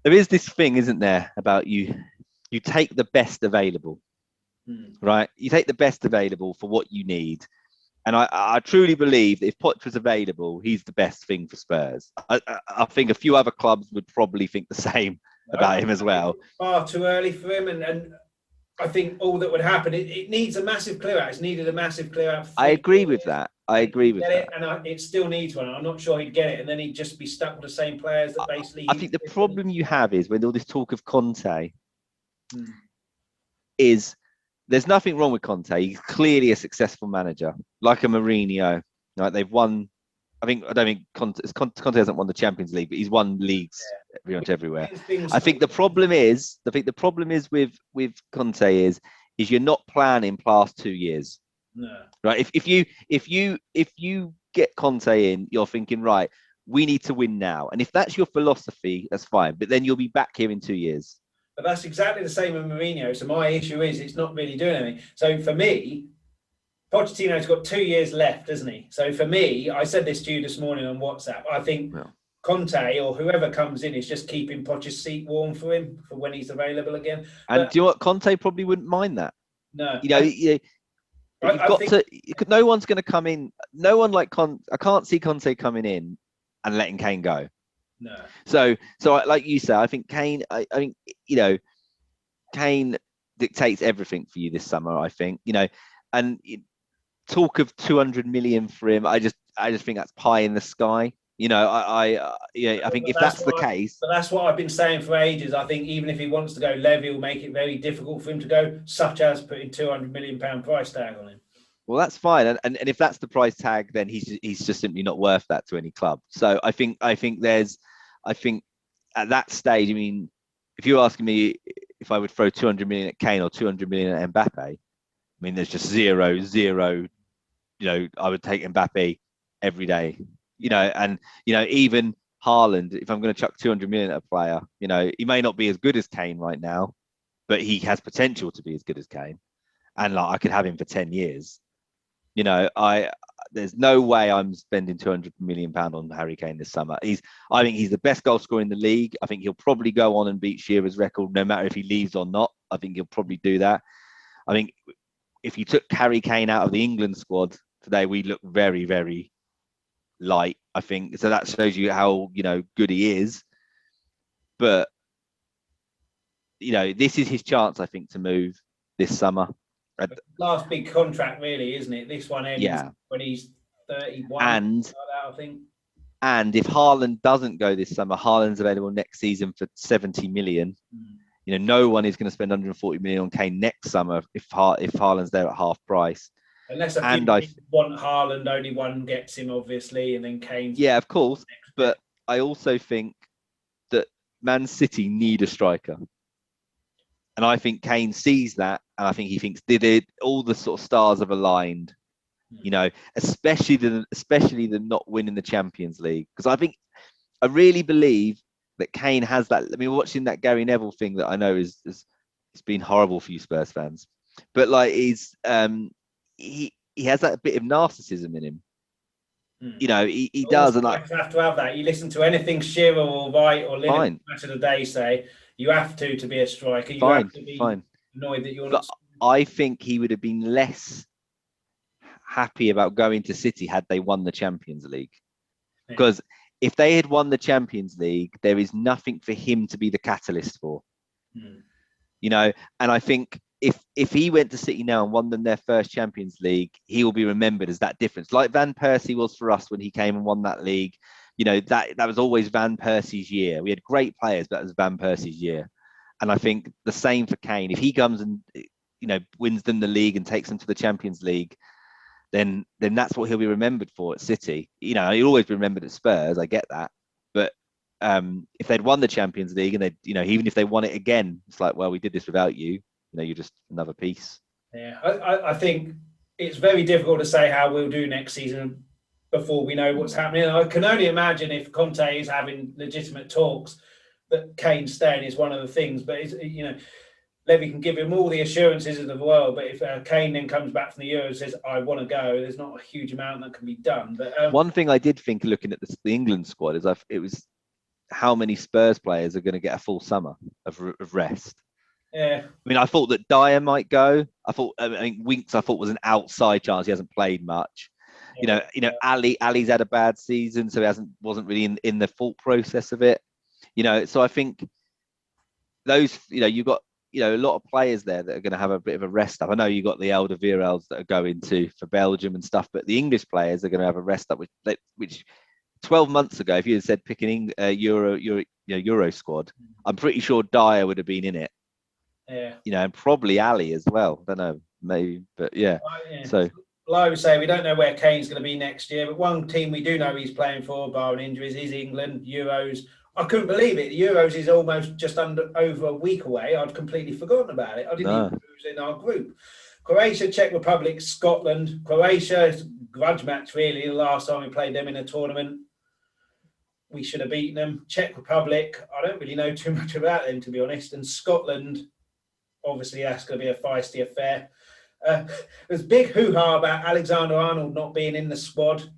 There is this thing, isn't there, about you take the best available. Right, you take the best available for what you need, And I truly believe that if Poch was available, he's the best thing for Spurs. I think a few other clubs would probably think the same about him as well. Far too early for him, and I think all that would happen, it needs a massive clear out. It's needed a massive clear out. I agree with that. I agree with that. And it still needs one. I'm not sure he'd get it, and then he'd just be stuck with the same players that basically. I think the problem you have is with all this talk of Conte is there's nothing wrong with Conte. He's clearly a successful manager, like a Mourinho. Like they've won. I don't think Conte hasn't won the Champions League, but he's won leagues pretty much everywhere. I think the problem is with Conte is you're not planning past 2 years. No. Right. If you get Conte in, you're thinking, right, we need to win now. And if that's your philosophy, that's fine. But then you'll be back here in 2 years. But that's exactly the same with Mourinho. So my issue is it's not really doing anything. So for me, Pochettino's got 2 years left, hasn't he? So for me, I said this to you this morning on WhatsApp. I think Conte or whoever comes in is just keeping Poch's seat warm for him for when he's available again. And do you know what? Conte probably wouldn't mind that. No. No one's going to come in. No one like Conte. I can't see Conte coming in and letting Kane go. No. So like you say, I think Kane. I think Kane dictates everything for you this summer. I think and talk of 200 million for him. I just think that's pie in the sky. I think if that's the case. But that's what I've been saying for ages. I think even if he wants to go, Levy will make it very difficult for him to go, such as putting £200 million price tag on him. Well, that's fine, and if that's the price tag, then he's just simply not worth that to any club. So I think at that stage, I mean, if you're asking me if I would throw 200 million at Kane or 200 million at Mbappe, I mean, there's just zero. I would take Mbappe every day. Even Haaland, if I'm going to chuck 200 million at a player, he may not be as good as Kane right now, but he has potential to be as good as Kane. And I could have him for 10 years. There's no way I'm spending 200 million pound on Harry Kane this summer. I think he's the best goal scorer in the league. I think he'll probably go on and beat Shearer's record, no matter if he leaves or not. I think he'll probably do that. I think if you took Harry Kane out of the England squad today, we look very, very light, I think. So that shows you how good he is. But this is his chance, I think, to move this summer. Last big contract, really, isn't it? This one ends when he's 31. And I think. And if Haaland doesn't go this summer, Haaland's available next season for 70 million. No one is going to spend 140 million on Kane next summer if Haaland's there at half price. Unless I want Haaland, only one gets him, obviously, and then Kane's. Yeah, of course. But I also think that Man City need a striker. And I think Kane sees that, and I think he thinks, all the sort of stars have aligned, especially them not winning the Champions League. Because I really believe that Kane has that. I mean, watching that Gary Neville thing that I know is it's been horrible for you Spurs fans, but he has that bit of narcissism in him. He does, and have to have that. You listen to anything Shearer or White or Lineker Match of the Day say. You have to be a striker. You have to be annoyed that you're not. I think he would have been less happy about going to City had they won the Champions League. Because if they had won the Champions League, there is nothing for him to be the catalyst for. And I think if he went to City now and won them their first Champions League, he will be remembered as that difference. Like Van Persie was for us when he came and won that league. That was always Van Persie's year. We had great players, but it was Van Persie's year. And I think the same for Kane. If he comes and wins them the league and takes them to the Champions League, then that's what he'll be remembered for at City. He'll always be remembered at Spurs. I get that, but if they'd won the Champions League and they, even if they won it again, it's like, well, we did this without you. You're just another piece. Yeah, I think it's very difficult to say how we'll do next season before we know what's happening. I can only imagine if Conte is having legitimate talks that Kane staying is one of the things. But Levy can give him all the assurances of the world, but if Kane then comes back from the Euro and says, I want to go, there's not a huge amount that can be done. But one thing I did think looking at the England squad is it was how many Spurs players are going to get a full summer of rest. Yeah. I mean, I thought that Dyer might go. Winks I thought was an outside chance. He hasn't played much. Ali's had a bad season, so he wasn't really in the full process of it. So I think those, you've got, a lot of players there that are going to have a bit of a rest up. I know you got the elder Virals that are going for Belgium and stuff, but the English players are going to have a rest up, which 12 months ago, if you had said picking Euro squad, I'm pretty sure Dyer would have been in it. Yeah. And probably Ali as well. I don't know, maybe, but yeah. So, like we say, we don't know where Kane's going to be next year, but one team we do know he's playing for, barring injuries, is England. Euros. I couldn't believe it. The Euros is almost just over a week away. I'd completely forgotten about it. I didn't even know who was in our group. Croatia, Czech Republic, Scotland. Croatia, grudge match really. The last time we played them in a tournament, we should have beaten them. Czech Republic, I don't really know too much about them, to be honest. And Scotland, obviously that's going to be a feisty affair. There's big hoo-ha about Alexander-Arnold not being in the squad,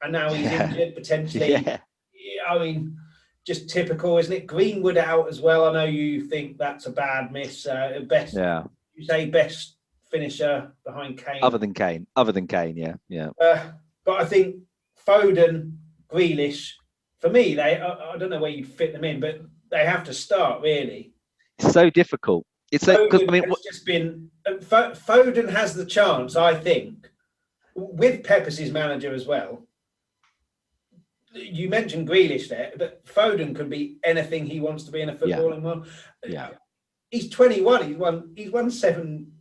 and now he's injured potentially. Yeah. I mean, just typical, isn't it? Greenwood out as well. I know you think that's a bad miss. You say best finisher behind Kane. Other than Kane, yeah. But I think Foden, Grealish, for me, I don't know where you'd fit them in, but they have to start really. It's so difficult. It's Foden has the chance, I think, with Pep as his manager as well. You mentioned Grealish there, but Foden could be anything he wants to be in a footballing world. Yeah. He's 21. He's won 7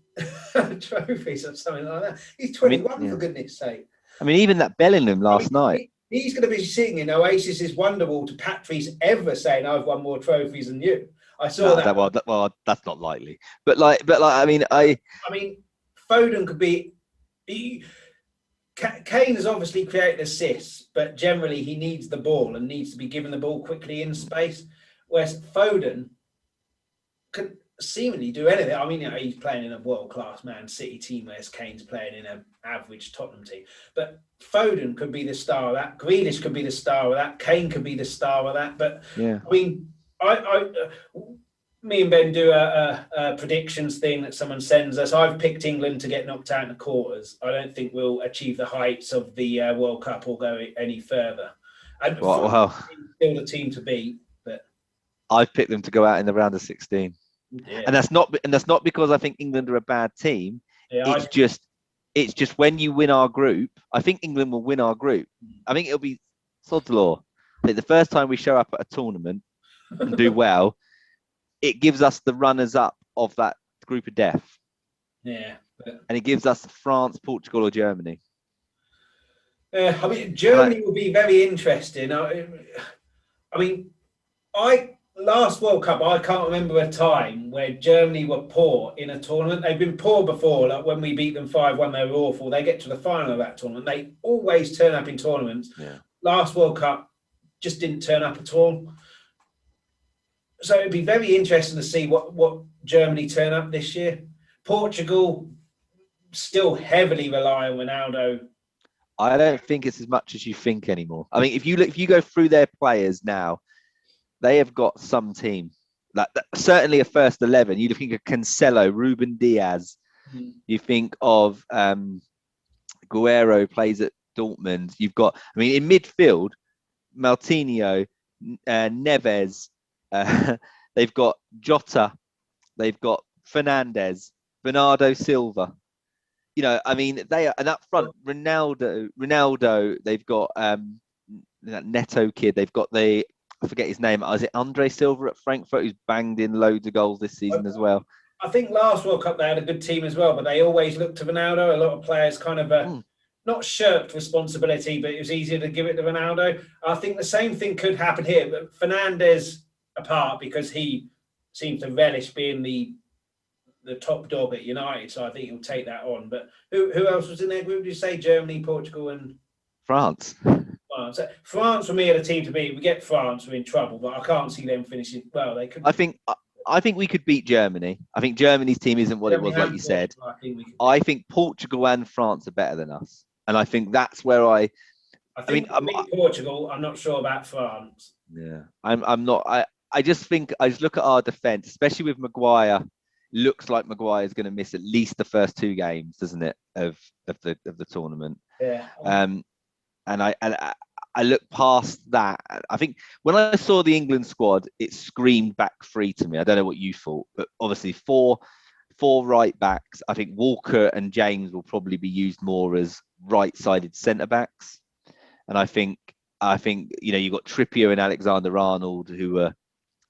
trophies or something like that. He's 21 for goodness sake. I mean, even that Bellingham last night. He's going to be singing Oasis's Wonderwall to Patrice Evra saying, "I've won more trophies than you." I saw that. Well, that's not likely. But I mean, Foden could be. Kane has obviously created assists, but generally he needs the ball and needs to be given the ball quickly in space. Whereas Foden can seemingly do anything. I mean, he's playing in a world-class Man City team, whereas Kane's playing in an average Tottenham team. But Foden could be the star of that. Grealish could be the star of that. Kane could be the star of that. But yeah, I mean, me and Ben do a predictions thing that someone sends us. I've picked England to get knocked out in the quarters. I don't think we'll achieve the heights of the World Cup or go any further. And still the team to beat. But I've picked them to go out in the round of 16. Yeah. And that's not because I think England are a bad team. Yeah, it's just when you win our group, I think England will win our group. I think it'll be sod's law. I think the first time we show up at a tournament and do well, it gives us the runners-up of that group of death. Yeah. And it gives us France, Portugal, or Germany. I mean, Germany will be very interesting. Last World Cup, I can't remember a time where Germany were poor in a tournament. They've been poor before, like when we beat them 5-1, they were awful. They get to the final of that tournament. They always turn up in tournaments. Yeah. Last World Cup just didn't turn up at all. So it'd be very interesting to see what Germany turn up this year. Portugal still heavily rely on Ronaldo. I don't think it's as much as you think anymore. I mean, if you go through their players now, they have got some team. Like certainly a first 11. You think of Cancelo, Ruben Diaz. Mm-hmm. You think of Guerrero plays at Dortmund. You've got, I mean, in midfield, Martinho, Neves. They've got Jota. They've got Fernandes, Bernardo Silva. You know, I mean, they are, and up front, Ronaldo. They've got that Neto kid. They've got I forget his name. Is it Andre Silva at Frankfurt, who's banged in loads of goals this season as well? I think last World Cup they had a good team as well, but they always looked to Ronaldo. A lot of players kind of not shirked responsibility, but it was easier to give it to Ronaldo. I think the same thing could happen here, but Fernandes apart because he seems to relish being the top dog at United, so I think he'll take that on. But who else was in their group? Did you say Germany, Portugal, and France? France for me are the team to beat. We get France, we're in trouble, but I can't see them finishing. Well, they could. I think we could beat Germany. I think Germany's team isn't what it was, like you said. I think Portugal and France are better than us, and I think that's where I mean, Portugal. I'm not sure about France. Yeah, I'm not. I just look at our defence, especially with Maguire. Looks like Maguire is going to miss at least the first 2 games, doesn't it, of the tournament? Yeah. And I look past that. I think when I saw the England squad, it screamed back three to me. I don't know what you thought, but obviously four right backs. I think Walker and James will probably be used more as right-sided centre backs, and I think you've got Trippier and Alexander-Arnold who are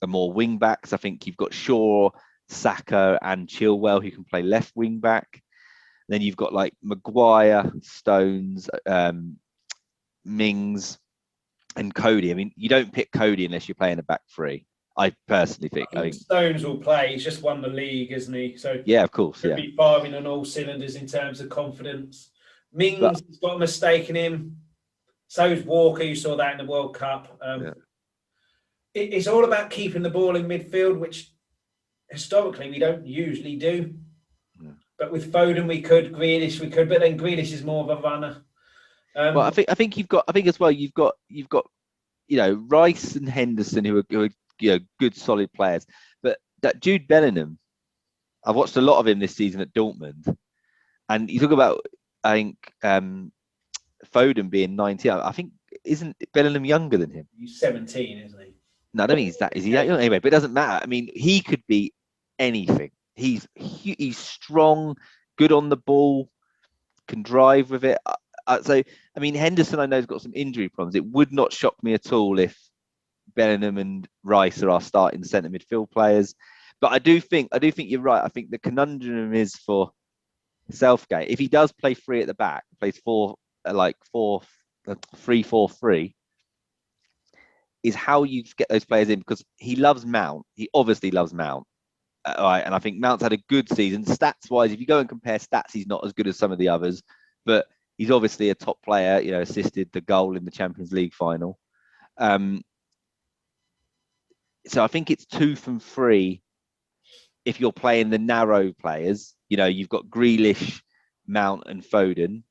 more wing backs. I think you've got Shaw, Saka, and Chilwell who can play left wing back. Then you've got like Maguire, Stones, Mings, and Cody. I mean, you don't pick Cody unless you're playing a back three. I personally think. I think Stones will play. He's just won the league, isn't he? So yeah, of course. Could be firing on all cylinders in terms of confidence. Mings has got a mistake in him. So's Walker. You saw that in the World Cup. It's all about keeping the ball in midfield, which historically we don't usually do. Yeah. But with Foden we could, Grealish we could, but then Grealish is more of a runner. Well, I think you've got Rice and Henderson who are good solid players, but that Jude Bellingham, I've watched a lot of him this season at Dortmund, and you talk about Foden being 19. I think isn't Bellingham younger than him? He's 17, isn't he? No, I don't think he's that. Is he that young? Anyway, but it doesn't matter. I mean, he could be anything. He's strong, good on the ball, can drive with it. So, I mean, Henderson, I know, has got some injury problems. It would not shock me at all if Bellingham and Rice are our starting centre midfield players. But I do think you're right. I think the conundrum is for Southgate. If he does play three at the back, plays 3-4-3, is how you get those players in, because he loves Mount. He obviously loves Mount. Right, and I think Mount's had a good season. Stats-wise, if you go and compare stats, he's not as good as some of the others, but he's obviously a top player, assisted the goal in the Champions League final. So I think it's 2 from 3 if you're playing the narrow players. You've got Grealish, Mount, and Foden.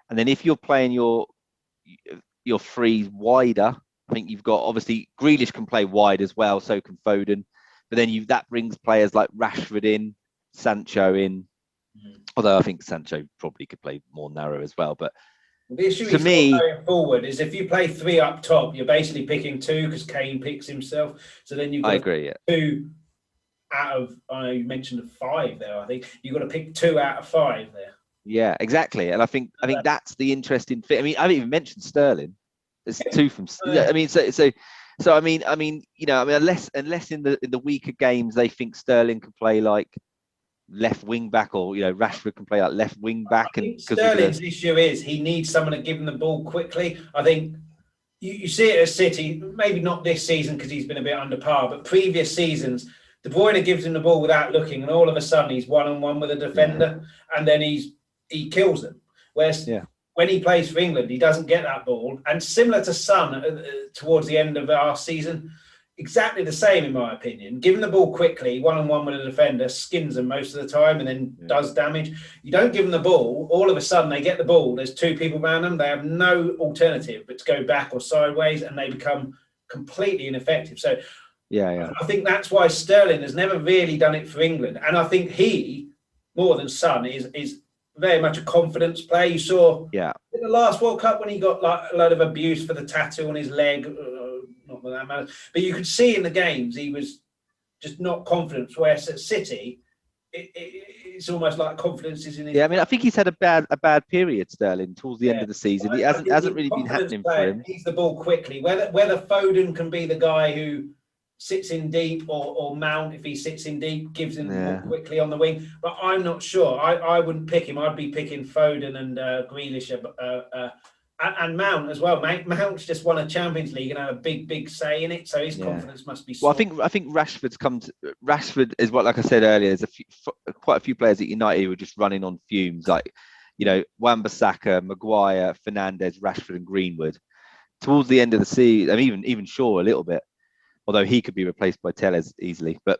And then if you're playing your three wider, I think you've got, obviously, Grealish can play wide as well, so can Foden. But then that brings players like Rashford in, Sancho in. Although I think Sancho probably could play more narrow as well. But the issue is going forward is if you play 3 up top, you're basically picking 2 because Kane picks himself. So then you've got 2 out of, you mentioned 5 there. I think you've got to pick 2 out of 5 there. Yeah, exactly. And I think that's the interesting thing. I mean, I haven't even mentioned Sterling. It's 2 from. I mean, so I mean, unless in the weaker games they think Sterling can play like left wing back, or Rashford can play like left wing back. And Sterling's issue is he needs someone to give him the ball quickly. I think you see it at City, maybe not this season because he's been a bit under par, but previous seasons, De Bruyne gives him the ball without looking, and all of a sudden he's one-on-one with a defender, and then he kills them. Whereas when he plays for England, he doesn't get that ball. And similar to Son towards the end of our season, exactly the same in my opinion. Giving the ball quickly, one-on-one with a defender, skins them most of the time and then does damage. You don't give them the ball, all of a sudden they get the ball, there's 2 people around them, they have no alternative but to go back or sideways, and they become completely ineffective. So I think that's why Sterling has never really done it for England. And I think he, more than Son, is very much a confidence player. You saw in the last World Cup when he got like a load of abuse for the tattoo on his leg. Not that that matters, but you could see in the games he was just not confident. Whereas at City, it's almost like confidence is in his. Yeah, I mean, I think he's had a bad period, Sterling, towards the end of the season. He hasn't really been happening for him. He's the ball quickly. Whether Foden can be the guy who sits in deep, or Mount, if he sits in deep, gives him the ball quickly on the wing. But I'm not sure. I wouldn't pick him. I'd be picking Foden and Grealish and Mount as well. Mount's just won a Champions League and had a big say in it, so his confidence must be. Well, I think Rashford's come. Rashford is what, like I said earlier, there's quite a few players at United who are just running on fumes, like Wan-Bissaka, Maguire, Fernandes, Rashford, and Greenwood. Towards the end of the season, I mean, even Shaw a little bit, although he could be replaced by Telles easily, but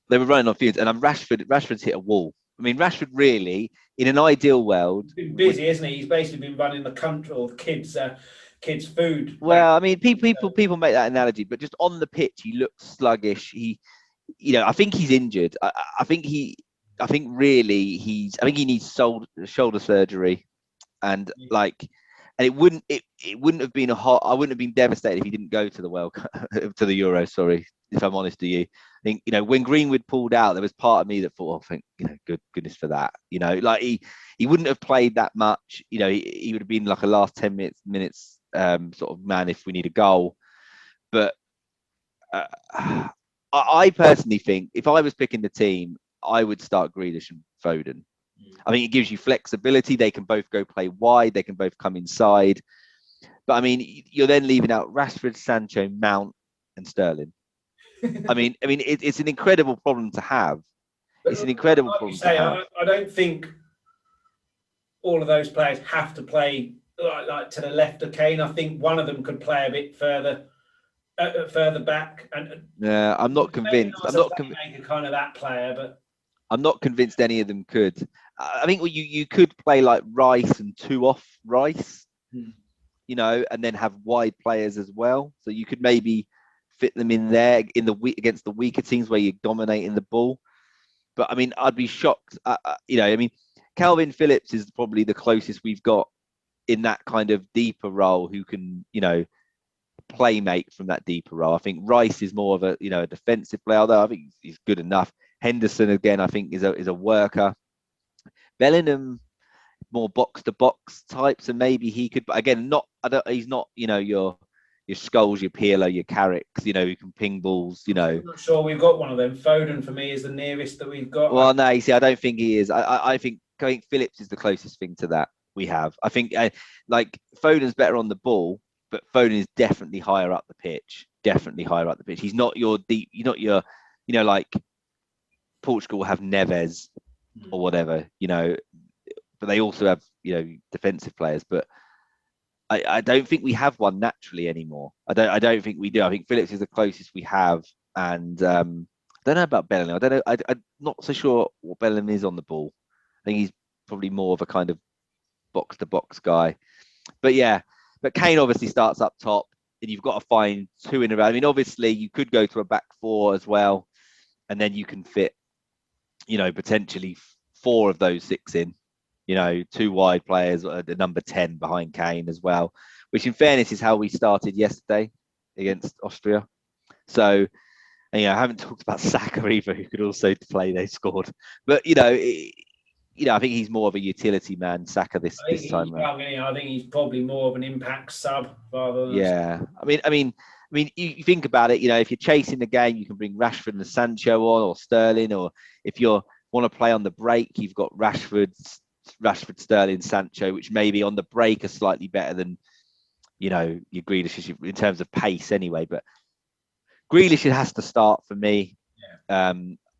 they were running on fumes. And Rashford's hit a wall. I mean, Rashford really, in an ideal world, he's been busy, isn't he? He's basically been running the country or kids' food. Well, I mean, people make that analogy, but just on the pitch, he looks sluggish. I think he's injured. I think he needs shoulder surgery. and and it wouldn't have been I wouldn't have been devastated if he didn't go to the World Cup, to the Euro. Sorry, if I'm honest with you. I think, when Greenwood pulled out, there was part of me that thought, I think, goodness for that. Like he wouldn't have played that much. He would have been like a last 10 minutes sort of man if we need a goal. But I personally think if I was picking the team, I would start Grealish and Foden. I think it gives you flexibility. They can both go play wide. They can both come inside. But I mean, you're then leaving out Rashford, Sancho, Mount, and Sterling. I mean, it's an incredible problem to have. It's an incredible problem to have. I don't think all of those players have to play like to the left of Kane. I think one of them could play a bit further back. And yeah, I'm not convinced. I'm not convinced. Kind of that player, but I'm not convinced any of them could. I think you could play like Rice and two off Rice, and then have wide players as well. So you could maybe fit them in there against the weaker teams where you're dominating the ball. But I mean, I'd be shocked. Calvin Phillips is probably the closest we've got in that kind of deeper role who can, playmate from that deeper role. I think Rice is more of a, a defensive player, although I think he's good enough. Henderson, again, I think is a worker. Bellingham, more box to box types, and maybe he could, but again, he's not, your Scholes, your Pirlo, your Carricks, who can ping balls, I'm not sure we've got one of them. Foden for me is the nearest that we've got. Well, no, you see, I don't think he is. I think Phillips is the closest thing to that we have. I think Foden's better on the ball, but Foden is definitely higher up the pitch. He's not your deep. You're not your, like Portugal have Neves or whatever, but they also have, defensive players. But I don't think we have one naturally anymore. I don't think we do. I think Phillips is the closest we have, and I don't know about Bellingham. I don't know. I'm not so sure what Bellingham is on the ball. I think he's probably more of a kind of box to box guy. But yeah, but Kane obviously starts up top, and you've got to find two in a row. I mean, obviously you could go to a back four as well, and then you can fit, potentially four of those six in. Two wide players, the number 10 behind Kane as well, which in fairness is how we started yesterday against Austria. So, I haven't talked about Saka either, who could also play, they scored. But, I think he's more of a utility man, Saka this time around. I think he's probably more of an impact sub rather than... Yeah. I mean, you think about it, if you're chasing the game, you can bring Rashford and Sancho on, or Sterling, or if you want to play on the break, you've got Rashford, Sterling, Sancho, which maybe on the break are slightly better than, your Grealish in terms of pace anyway. But Grealish has to start for me. Yeah.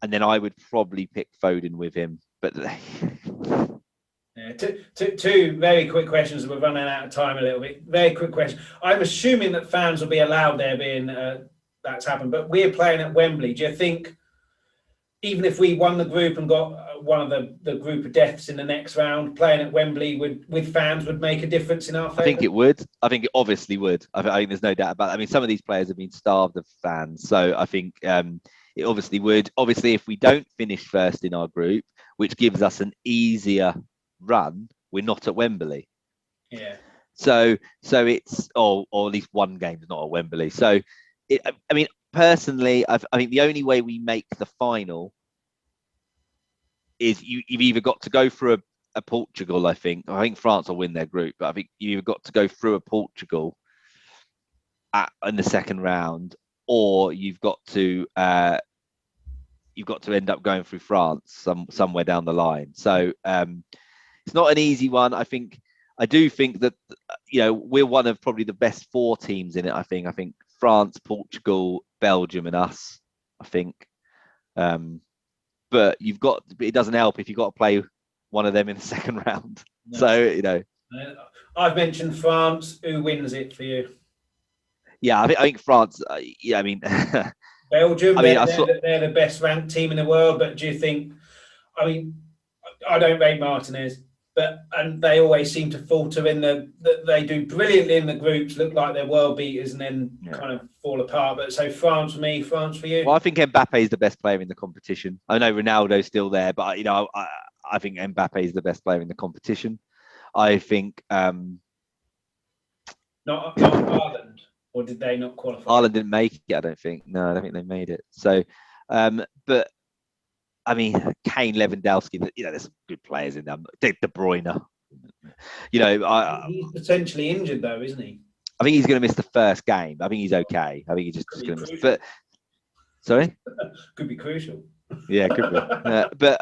And then I would probably pick Foden with him. But yeah, two very quick questions. We're running out of time a little bit. Very quick question. I'm assuming that fans will be allowed there, being that's happened. But we're playing at Wembley. Do you think, even if we won the group and got one of the group of deaths in the next round, playing at Wembley with fans would make a difference in our favour? I think it would. I think it obviously would. I think there's no doubt about it. I mean, some of these players have been starved of fans. So I think it obviously would. Obviously, if we don't finish first in our group, which gives us an easier run, we're not at Wembley. Yeah. So it's, or at least one game is not at Wembley. So, personally, I think the only way we make the final is you've either got to go through a Portugal. I think France will win their group, but I think you've got to go through a Portugal in the second round, or you've got to end up going through France somewhere down the line. So it's not an easy one. I do think that we're one of probably the best four teams in it. I think France, Portugal, Belgium, and us. I think, but it doesn't help if you've got to play one of them in the second round. No. So I've mentioned France. Who wins it for you? Yeah, I think France. Belgium. They're the best ranked team in the world. But do you think? I don't rate Martinez. And they always seem to falter they do brilliantly in the groups, look like they're world beaters, and then kind of fall apart. But so France for me, France for you. Well, I think Mbappe is the best player in the competition. I know Ronaldo's still there, but I think Mbappe is the best player in the competition. I think not Ireland, or did they not qualify? Ireland didn't make it. I don't think. No, I don't think they made it. So, but I mean, Kane, Lewandowski. There's some good players in them. De Bruyne. He's potentially injured though, isn't he? I think he's going to miss the first game. I think he's okay. I think he's just going to miss. But sorry, could be crucial. Yeah, could be. But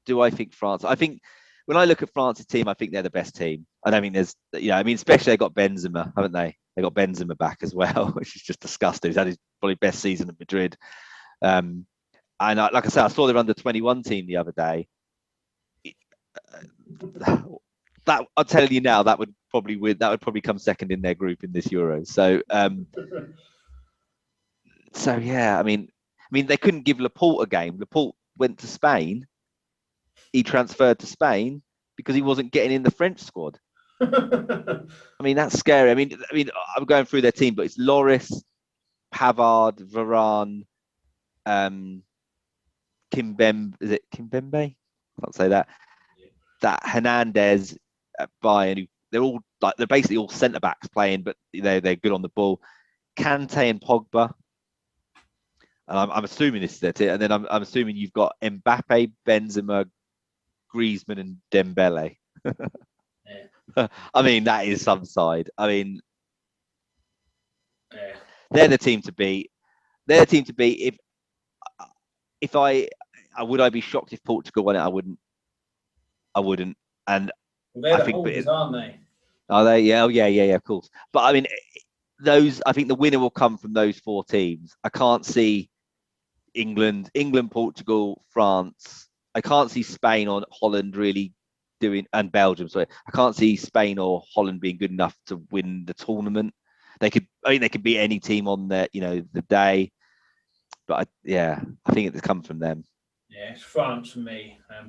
do I think France? I think when I look at France's team, I think they're the best team. I don't think there's, especially they got Benzema, haven't they? They got Benzema back as well, which is just disgusting. He's had his probably best season at Madrid. And like I said, I saw their under-21 team the other day. That I'm telling you now, that would probably come second in their group in this Euro. So yeah, I mean, they couldn't give Laporte a game. Laporte went to Spain. He transferred to Spain because he wasn't getting in the French squad. I mean, that's scary. I mean, I'm going through their team, but it's Lloris, Pavard, Varane, Kimpembe. Is it Kimpembe? I can't say that. That Hernandez at Bayern. They're basically all centre backs playing, but they're good on the ball. Kante and Pogba. And I'm assuming this is it. And then I'm assuming you've got Mbappe, Benzema, Griezmann, and Dembele. Yeah. I mean, that is some side. I mean, yeah. They're the team to beat. They're the team to beat. If I would I be shocked if Portugal won it? I wouldn't. And they're the holders, aren't they? Are they? Yeah. Oh, yeah. Of course. But I mean, I think the winner will come from those four teams. I can't see England, Portugal, France. I can't see Spain or Holland really and Belgium. Sorry, I can't see Spain or Holland being good enough to win the tournament. They could beat any team on the day. But I think it's come from them. Yeah, it's France for me. I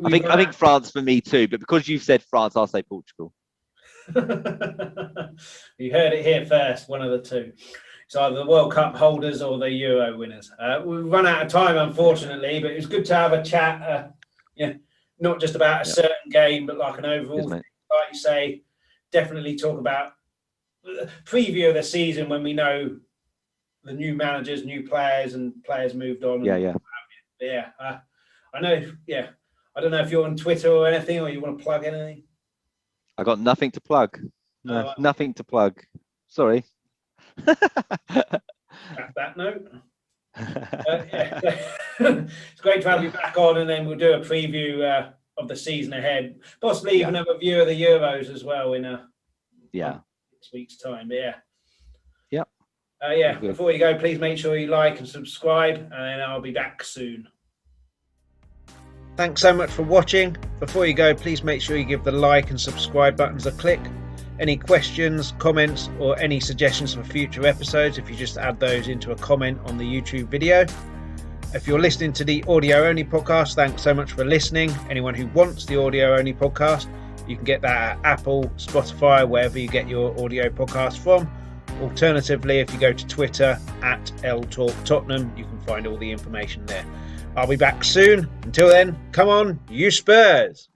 think France for me too. But because you've said France, I'll say Portugal. You heard it here first. One of the two. It's either the World Cup holders or the Euro winners. We've run out of time, unfortunately, but it was good to have a chat. Not just about a certain game, but like an overall thing. Like you say, definitely talk about the preview of the season when we know the new managers, new players, and players moved on. Yeah. I know. Yeah, I don't know if you're on Twitter or anything, or you want to plug anything. I got nothing to plug. No, nothing to plug. Sorry. That note. It's great to have you back on, and then we'll do a preview of the season ahead, possibly even a review of the Euros as well in 6 weeks' time. But before you go, please make sure you like and subscribe, and then I'll be back soon. Thanks so much for watching. Before you go, please make sure you give the like and subscribe buttons a click. Any questions, comments, or any suggestions for future episodes, if you just add those into a comment on the YouTube video. If you're listening to the audio-only podcast, thanks so much for listening. Anyone who wants the audio-only podcast, you can get that at Apple, Spotify, wherever you get your audio podcast from. Alternatively, if you go to Twitter at LTalkTottenham, you can find all the information there. I'll be back soon. Until then, come on, you Spurs!